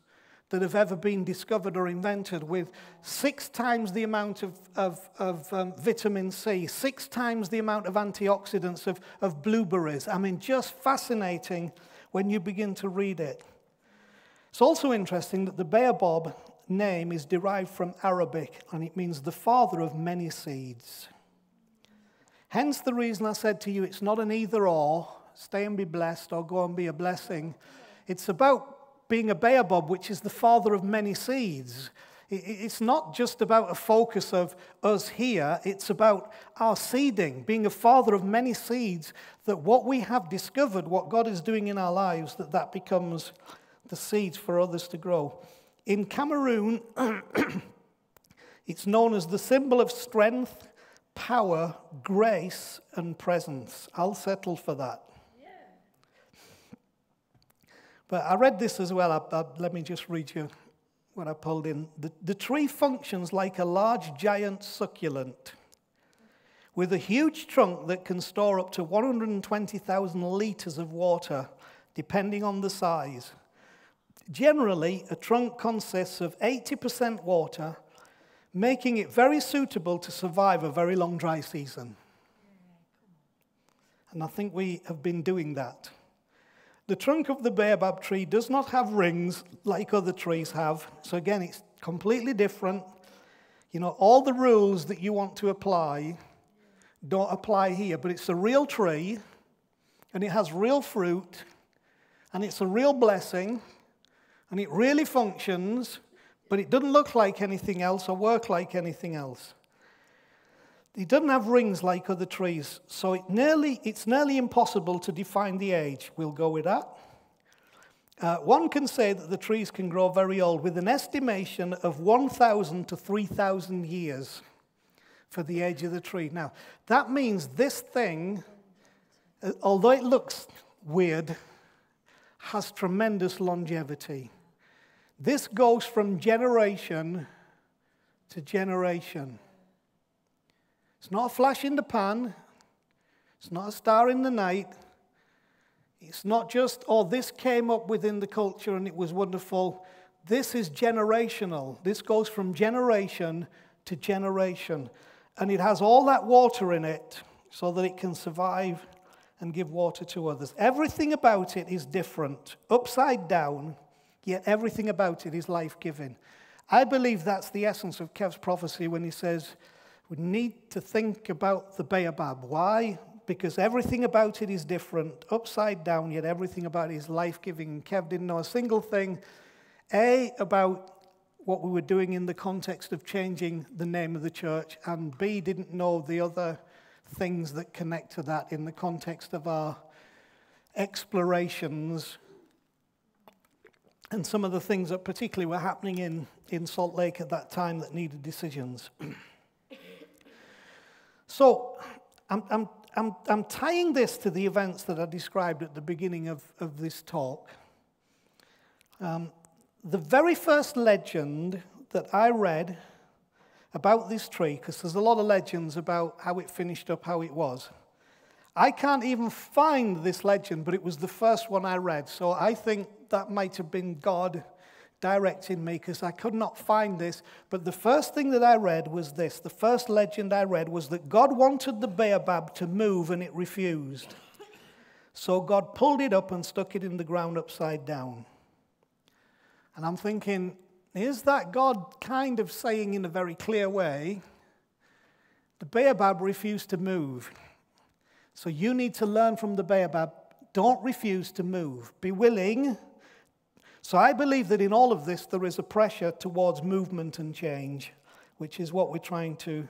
that have ever been discovered or invented, with 6 times the amount of vitamin C, 6 times the amount of antioxidants of blueberries. I mean, just fascinating when you begin to read it. It's also interesting that the baobab name is derived from Arabic, and it means the father of many seeds. Hence the reason I said to you, it's not an either-or, stay and be blessed, or go and be a blessing. It's about being a baobab, which is the father of many seeds. It's not just about a focus of us here, it's about our seeding, being a father of many seeds, that what we have discovered, what God is doing in our lives, that becomes the seeds for others to grow. In Cameroon, it's known as the symbol of strength, power, grace, and presence. I'll settle for that. But I read this as well. Let me just read you what I pulled in. The tree functions like a large giant succulent with a huge trunk that can store up to 120,000 liters of water, depending on the size. Generally, a trunk consists of 80% water, making it very suitable to survive a very long dry season. And I think we have been doing that. The trunk of the baobab tree does not have rings like other trees have. So again, it's completely different. You know, all the rules that you want to apply don't apply here. But it's a real tree, and it has real fruit, and it's a real blessing, and it really functions, but it doesn't look like anything else or work like anything else. It doesn't have rings like other trees, so it's nearly impossible to define the age. We'll go with that. One can say that the trees can grow very old, with an estimation of 1,000 to 3,000 years for the age of the tree. Now, that means this thing, although it looks weird, has tremendous longevity. This goes from generation to generation. It's not a flash in the pan. It's not a star in the night. It's not just, oh, this came up within the culture and it was wonderful. This is generational. This goes from generation to generation. And it has all that water in it so that it can survive and give water to others. Everything about it is different, upside down, yet everything about it is life-giving. I believe that's the essence of Kev's prophecy when he says, we need to think about the baobab. Why? Because everything about it is different, upside down, yet everything about it is life-giving. And Kev didn't know a single thing, A, about what we were doing in the context of changing the name of the church, and B, didn't know the other things that connect to that in the context of our explorations and some of the things that particularly were happening in Salt Lake at that time that needed decisions. So I'm tying this to the events that I described at the beginning of this talk. The very first legend that I read about this tree, because there's a lot of legends about how it finished up, how it was. I can't even find this legend, but it was the first one I read. So I think that might have been God directing me, because I could not find this. But the first thing that I read was this. The first legend I read was that God wanted the baobab to move and it refused. So God pulled it up and stuck it in the ground upside down. And I'm thinking, is that God kind of saying in a very clear way, the baobab refused to move. So you need to learn from the baobab, don't refuse to move. Be willing. So I believe that in all of this there is a pressure towards movement and change, which is what we're trying to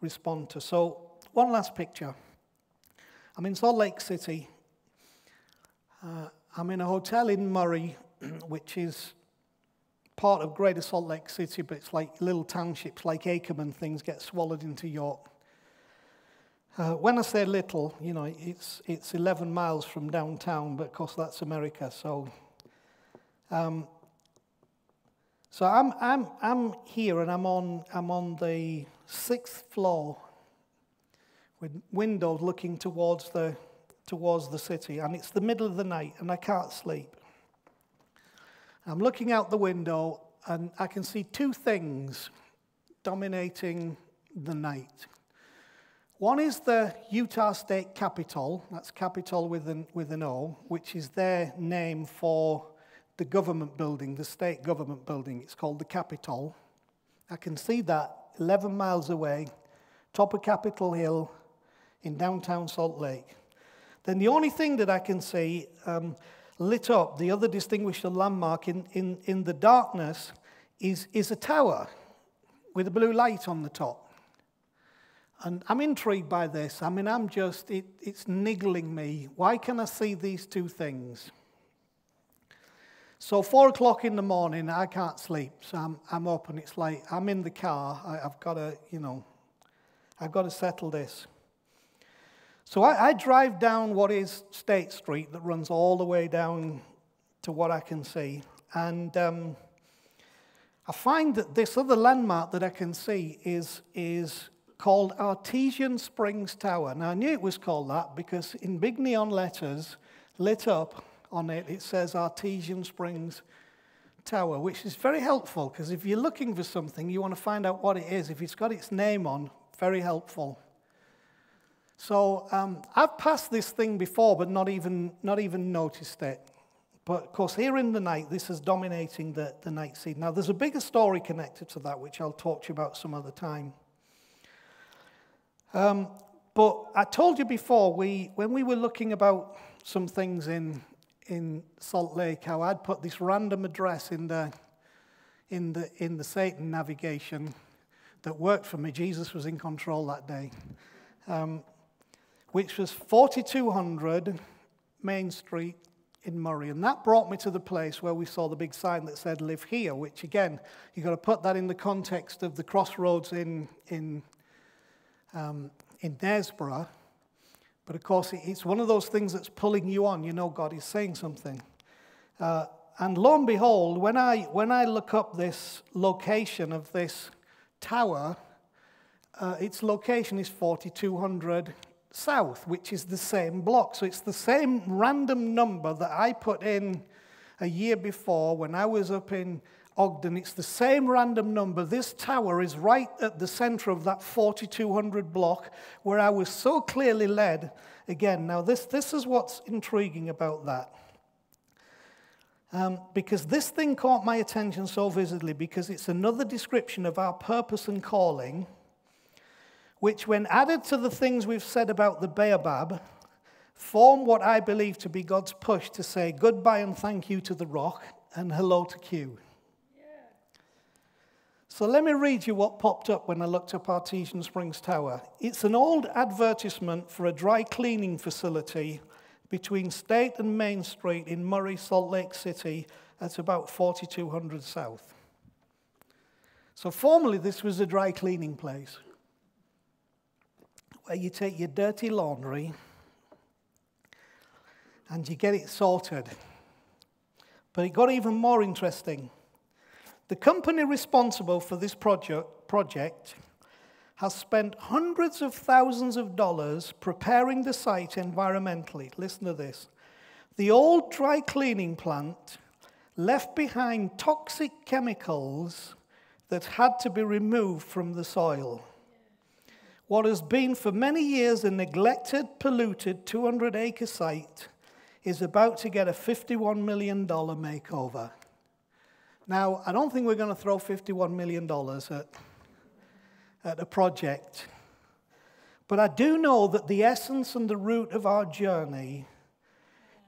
respond to. So one last picture. I'm in Salt Lake City. I'm in a hotel in Murray, which is part of Greater Salt Lake City, but it's like little townships like Acomb and things get swallowed into York. When I say little, you know, it's 11 miles from downtown, but of course that's America. So, I'm here and I'm on the 6th floor with windows looking towards the city, and it's the middle of the night and I can't sleep. I'm looking out the window and I can see two things dominating the night. One is the Utah State Capitol, that's Capitol with an O, which is their name for the government building, the state government building. It's called the Capitol. I can see that 11 miles away, top of Capitol Hill in downtown Salt Lake. Then the only thing that I can see lit up, the other distinguishing landmark in the darkness, is a tower with a blue light on the top. And I'm intrigued by this. I mean, it's niggling me. Why can I see these two things? So 4 o'clock in the morning, I can't sleep. So I'm up and it's like, I'm in the car. I've got to settle this. So I drive down what is State Street that runs all the way down to what I can see. And I find that this other landmark that I can see is called Artesian Springs Tower. Now, I knew it was called that because in big neon letters lit up on it, it says Artesian Springs Tower, which is very helpful because if you're looking for something, you want to find out what it is. If it's got its name on, very helpful. So I've passed this thing before, but not even noticed it. But of course, here in the night, this is dominating the night scene. Now, there's a bigger story connected to that, which I'll talk to you about some other time. But I told you before, when we were looking about some things in Salt Lake, how I'd put this random address in the Satan navigation that worked for me. Jesus was in control that day, which was 4200 Main Street in Murray, and that brought me to the place where we saw the big sign that said "Live Here," which again, you've got to put that in the context of the crossroads in Nesborough. But of course, it's one of those things that's pulling you on. You know God is saying something. And lo and behold, when I look up this location of this tower, its location is 4200 South, which is the same block. So it's the same random number that I put in a year before when I was up in Ogden. It's the same random number. This tower is right at the center of that 4200 block where I was so clearly led again. Now, this is what's intriguing about that. Because this thing caught my attention so vividly because it's another description of our purpose and calling, which when added to the things we've said about the baobab, form what I believe to be God's push to say goodbye and thank you to the rock and hello to Q. So let me read you what popped up when I looked up Artesian Springs Tower. It's an old advertisement for a dry cleaning facility between State and Main Street in Murray, Salt Lake City at about 4200 South. So formerly this was a dry cleaning place where you take your dirty laundry and you get it sorted. But it got even more interesting. The company responsible for this project has spent hundreds of thousands of dollars preparing the site environmentally. Listen to this. The old dry cleaning plant left behind toxic chemicals that had to be removed from the soil. What has been for many years a neglected, polluted 200-acre site is about to get a $51 million makeover. Now, I don't think we're going to throw $51 million at a project. But I do know that the essence and the root of our journey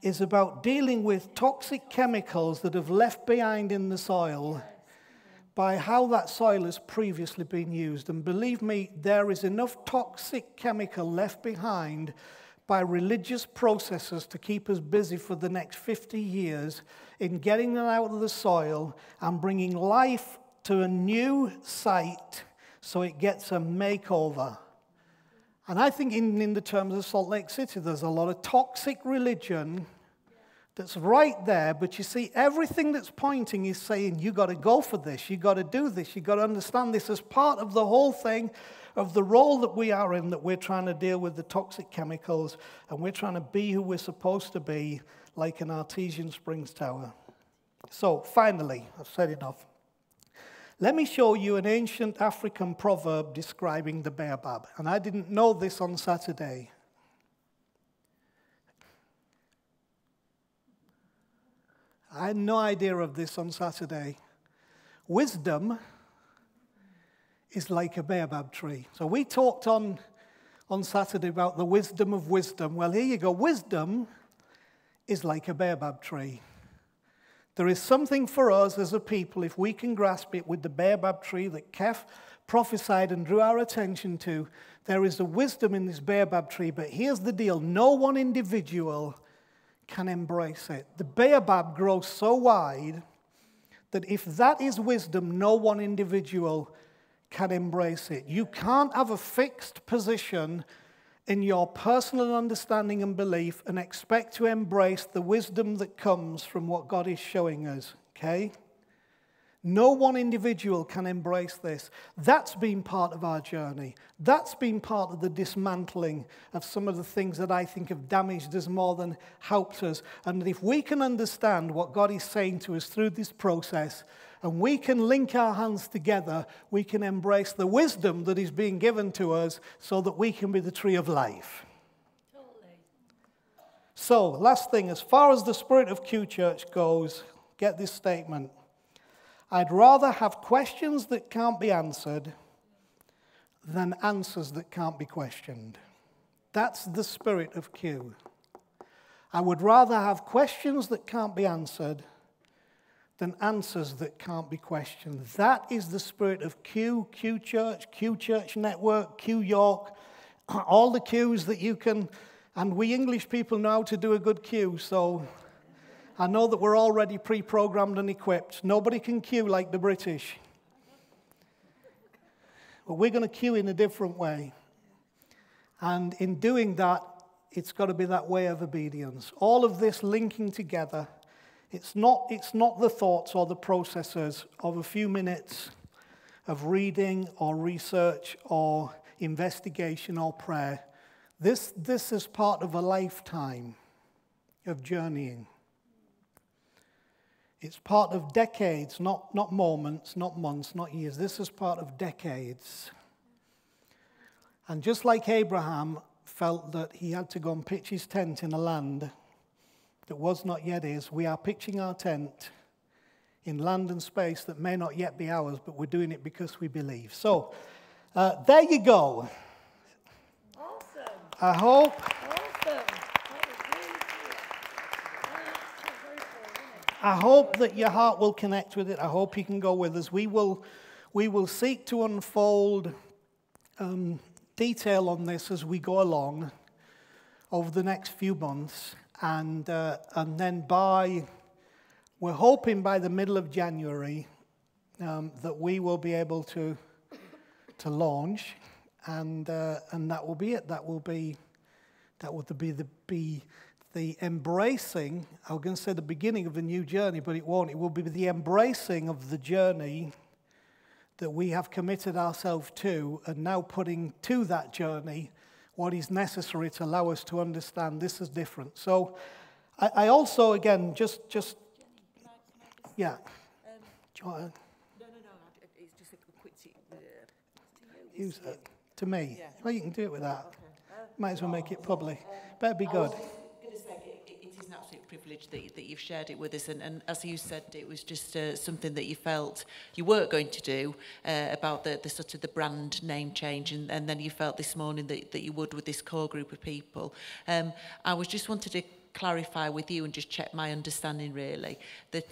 is about dealing with toxic chemicals that have left behind in the soil by how that soil has previously been used. And believe me, there is enough toxic chemical left behind by religious processes to keep us busy for the next 50 years in getting them out of the soil and bringing life to a new site so it gets a makeover. And I think in the terms of Salt Lake City, there's a lot of toxic religion that's right there. But you see, everything that's pointing is saying, you got to go for this, you got to do this, you got to understand this as part of the whole thing of the role that we are in, that we're trying to deal with the toxic chemicals, and we're trying to be who we're supposed to be, like an artesian springs tower. So finally, I've said enough. Let me show you an ancient African proverb describing the baobab. And I didn't know this on Saturday. I had no idea of this on Saturday. Wisdom is like a baobab tree. So we talked on Saturday about the wisdom of wisdom. Well, here you go. Wisdom is like a baobab tree. There is something for us as a people, if we can grasp it, with the baobab tree that Kef prophesied and drew our attention to. There is a wisdom in this baobab tree, but here's the deal. No one individual can embrace it. The baobab grows so wide that if that is wisdom, no one individual can embrace it. You can't have a fixed position in your personal understanding and belief and expect to embrace the wisdom that comes from what God is showing us, okay? No one individual can embrace this. That's been part of our journey. That's been part of the dismantling of some of the things that I think have damaged us more than helped us. And if we can understand what God is saying to us through this process, and we can link our hands together, we can embrace the wisdom that is being given to us so that we can be the tree of life. Totally. So, last thing, as far as the spirit of Q Church goes, get this statement. I'd rather have questions that can't be answered than answers that can't be questioned. That's the spirit of Q. I would rather have questions that can't be answered than answers that can't be questioned. That is the spirit of Q, Q Church Network, Q York, all the Qs that you can, and we English people know how to do a good Q, so I know that we're already pre-programmed and equipped. Nobody can Q like the British. But we're going to Q in a different way. And in doing that, it's got to be that way of obedience. All of this linking together. It's not the thoughts or the processes of a few minutes of reading or research or investigation or prayer. This is part of a lifetime of journeying. It's part of decades, not moments, not months, not years. This is part of decades. And just like Abraham felt that he had to go and pitch his tent in a land that was not yet his, we are pitching our tent in land and space that may not yet be ours, but we're doing it because we believe. So, there you go. Awesome. I hope. Awesome. I hope that your heart will connect with it. I hope you can go with us. We will seek to unfold detail on this as we go along over the next few months. and then we're hoping by the middle of January that we will be able to launch, and that will be it. That will be the embracing. I was going to say the beginning of a new journey, but it won't. It will be the embracing of the journey that we have committed ourselves to, and now putting to that journey what is necessary to allow us to understand this is different. So I also, again, just yeah. Do you want to? No. It's just a quick Use it to me. Yeah. Well, you can do it with that. Okay. Might as well make it public. Better be good. I was going to say, it is an absolute privilege that you've shared it with us, and as you said, it was just something that you felt you weren't going to do about the sort of the brand name change, and then you felt this morning that you would with this core group of people. I was just wanted to clarify with you and just check my understanding really, that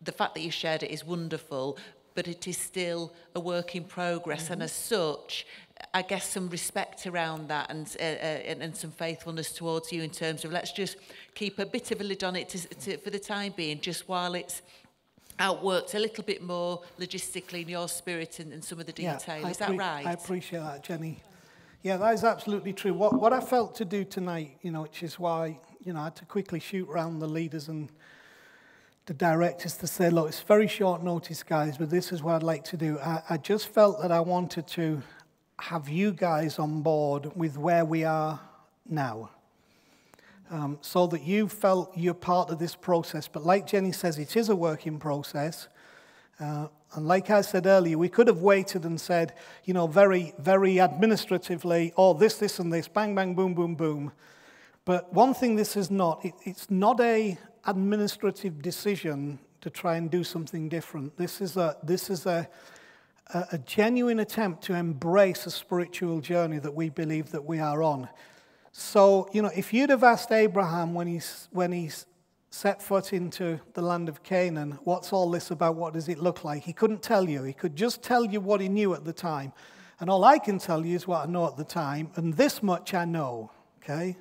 the fact that you shared it is wonderful, but it is still a work in progress, and as such, I guess some respect around that and some faithfulness towards you in terms of let's just keep a bit of a lid on it for the time being, just while it's outworked a little bit more logistically in your spirit and some of the detail. Is that right? I appreciate that, Jenny. Yeah, that is absolutely true. What I felt to do tonight, which is why, I had to quickly shoot around the leaders and the directors to say, look, it's very short notice, guys, but this is what I'd like to do. I just felt that I wanted to have you guys on board with where we are now, so that you felt you're part of this process. But like Jenny says, it is a work in process. And like I said earlier, we could have waited and said, very, very administratively, this and this, bang, bang, boom, boom, boom. But one thing this is not, it's not a administrative decision to try and do something different. This is a genuine attempt to embrace a spiritual journey that we believe that we are on. So, if you'd have asked Abraham when he's set foot into the land of Canaan, what's all this about, what does it look like? He couldn't tell you. He could just tell you what he knew at the time. And all I can tell you is what I know at the time, and this much I know, okay?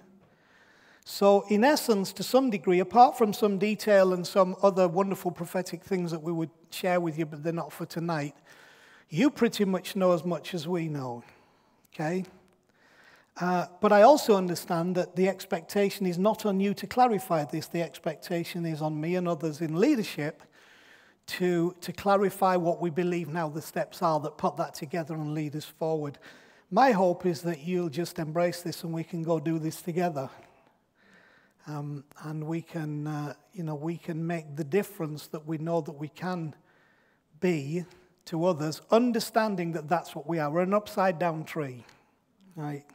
So in essence, to some degree, apart from some detail and some other wonderful prophetic things that we would share with you, but they're not for tonight, you pretty much know as much as we know, okay? But I also understand that the expectation is not on you to clarify this. The expectation is on me and others in leadership to clarify what we believe now the steps are that put that together and lead us forward. My hope is that you'll just embrace this and we can go do this together. And we can, we can make the difference that we know that we can be to others, understanding that that's what we are. We're an upside-down tree, right?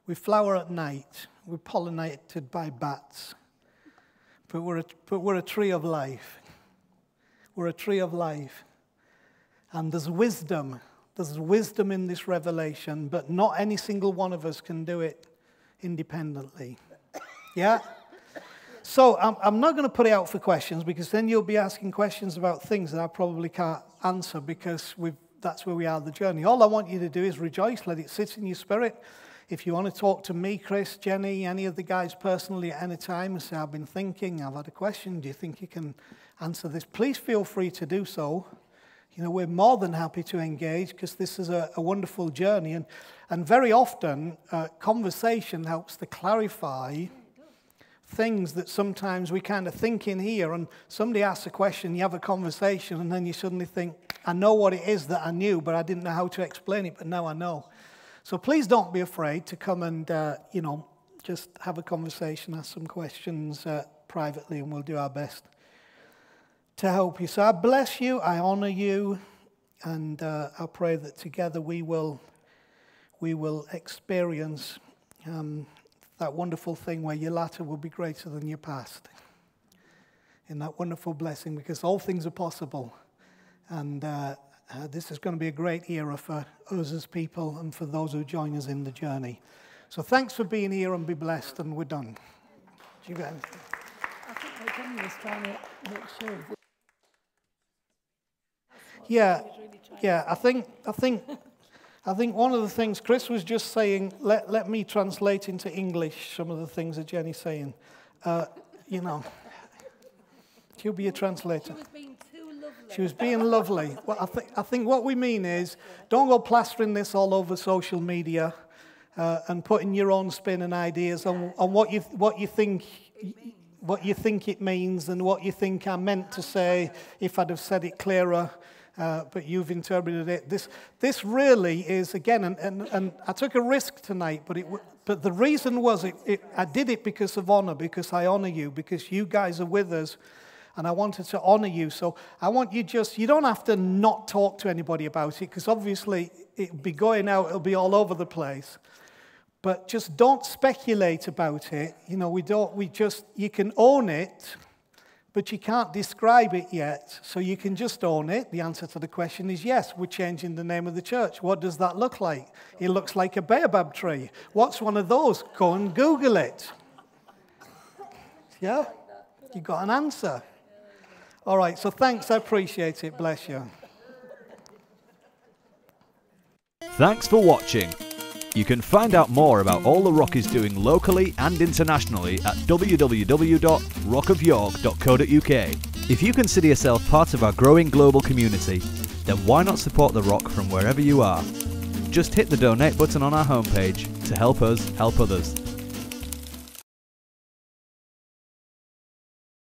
We flower at night. We're pollinated by bats. But we're a tree of life. We're a tree of life. And there's wisdom. There's wisdom in this revelation, but not any single one of us can do it independently. Yeah? So I'm not going to put it out for questions, because then you'll be asking questions about things that I probably can't answer, because that's where we are in the journey. All I want you to do is rejoice. Let it sit in your spirit. If you want to talk to me, Chris, Jenny, any of the guys personally at any time and say, I've been thinking, I've had a question, do you think you can answer this? Please feel free to do so. We're more than happy to engage, because this is a wonderful journey. And very often, conversation helps to clarify things that sometimes we kind of think in here. And somebody asks a question, you have a conversation, and then you suddenly think, I know what it is that I knew, but I didn't know how to explain it, but now I know. So please don't be afraid to come and, just have a conversation, ask some questions privately, and we'll do our best to help you. So I bless you, I honor you, and I pray that together we will experience that wonderful thing where your latter will be greater than your past. In that wonderful blessing, because all things are possible. And this is going to be a great era for us as people and for those who join us in the journey. So thanks for being here, and be blessed, and we're done. Do you get anything? I think Jenny was trying to make sure. Yeah, I think I think one of the things Chris was just saying, let me translate into English some of the things that Jenny's saying. You know, she'll be a translator. She was being too lovely. She was being lovely. Well, I think what we mean is, don't go plastering this all over social media and putting your own spin and ideas on what you think it means and what you think I meant to say if I'd have said it clearer. But you've interpreted it. This really is, again, and I took a risk tonight, but the reason was I did it because of honor, because I honor you, because you guys are with us, and I wanted to honor you. So I want you you don't have to not talk to anybody about it, because obviously it'll be going out, it'll be all over the place. But just don't speculate about it. You know, you can own it, but you can't describe it yet, so you can just own it. The answer to the question is yes, we're changing the name of the church. What does that look like? It looks like a baobab tree. What's one of those? Go and Google it. Yeah? You got an answer. All right, so thanks, I appreciate it. Bless you. Thanks for watching. You can find out more about all the Rock is doing locally and internationally at www.rockofyork.co.uk. If you consider yourself part of our growing global community, then why not support The Rock from wherever you are? Just hit the donate button on our homepage to help us help others.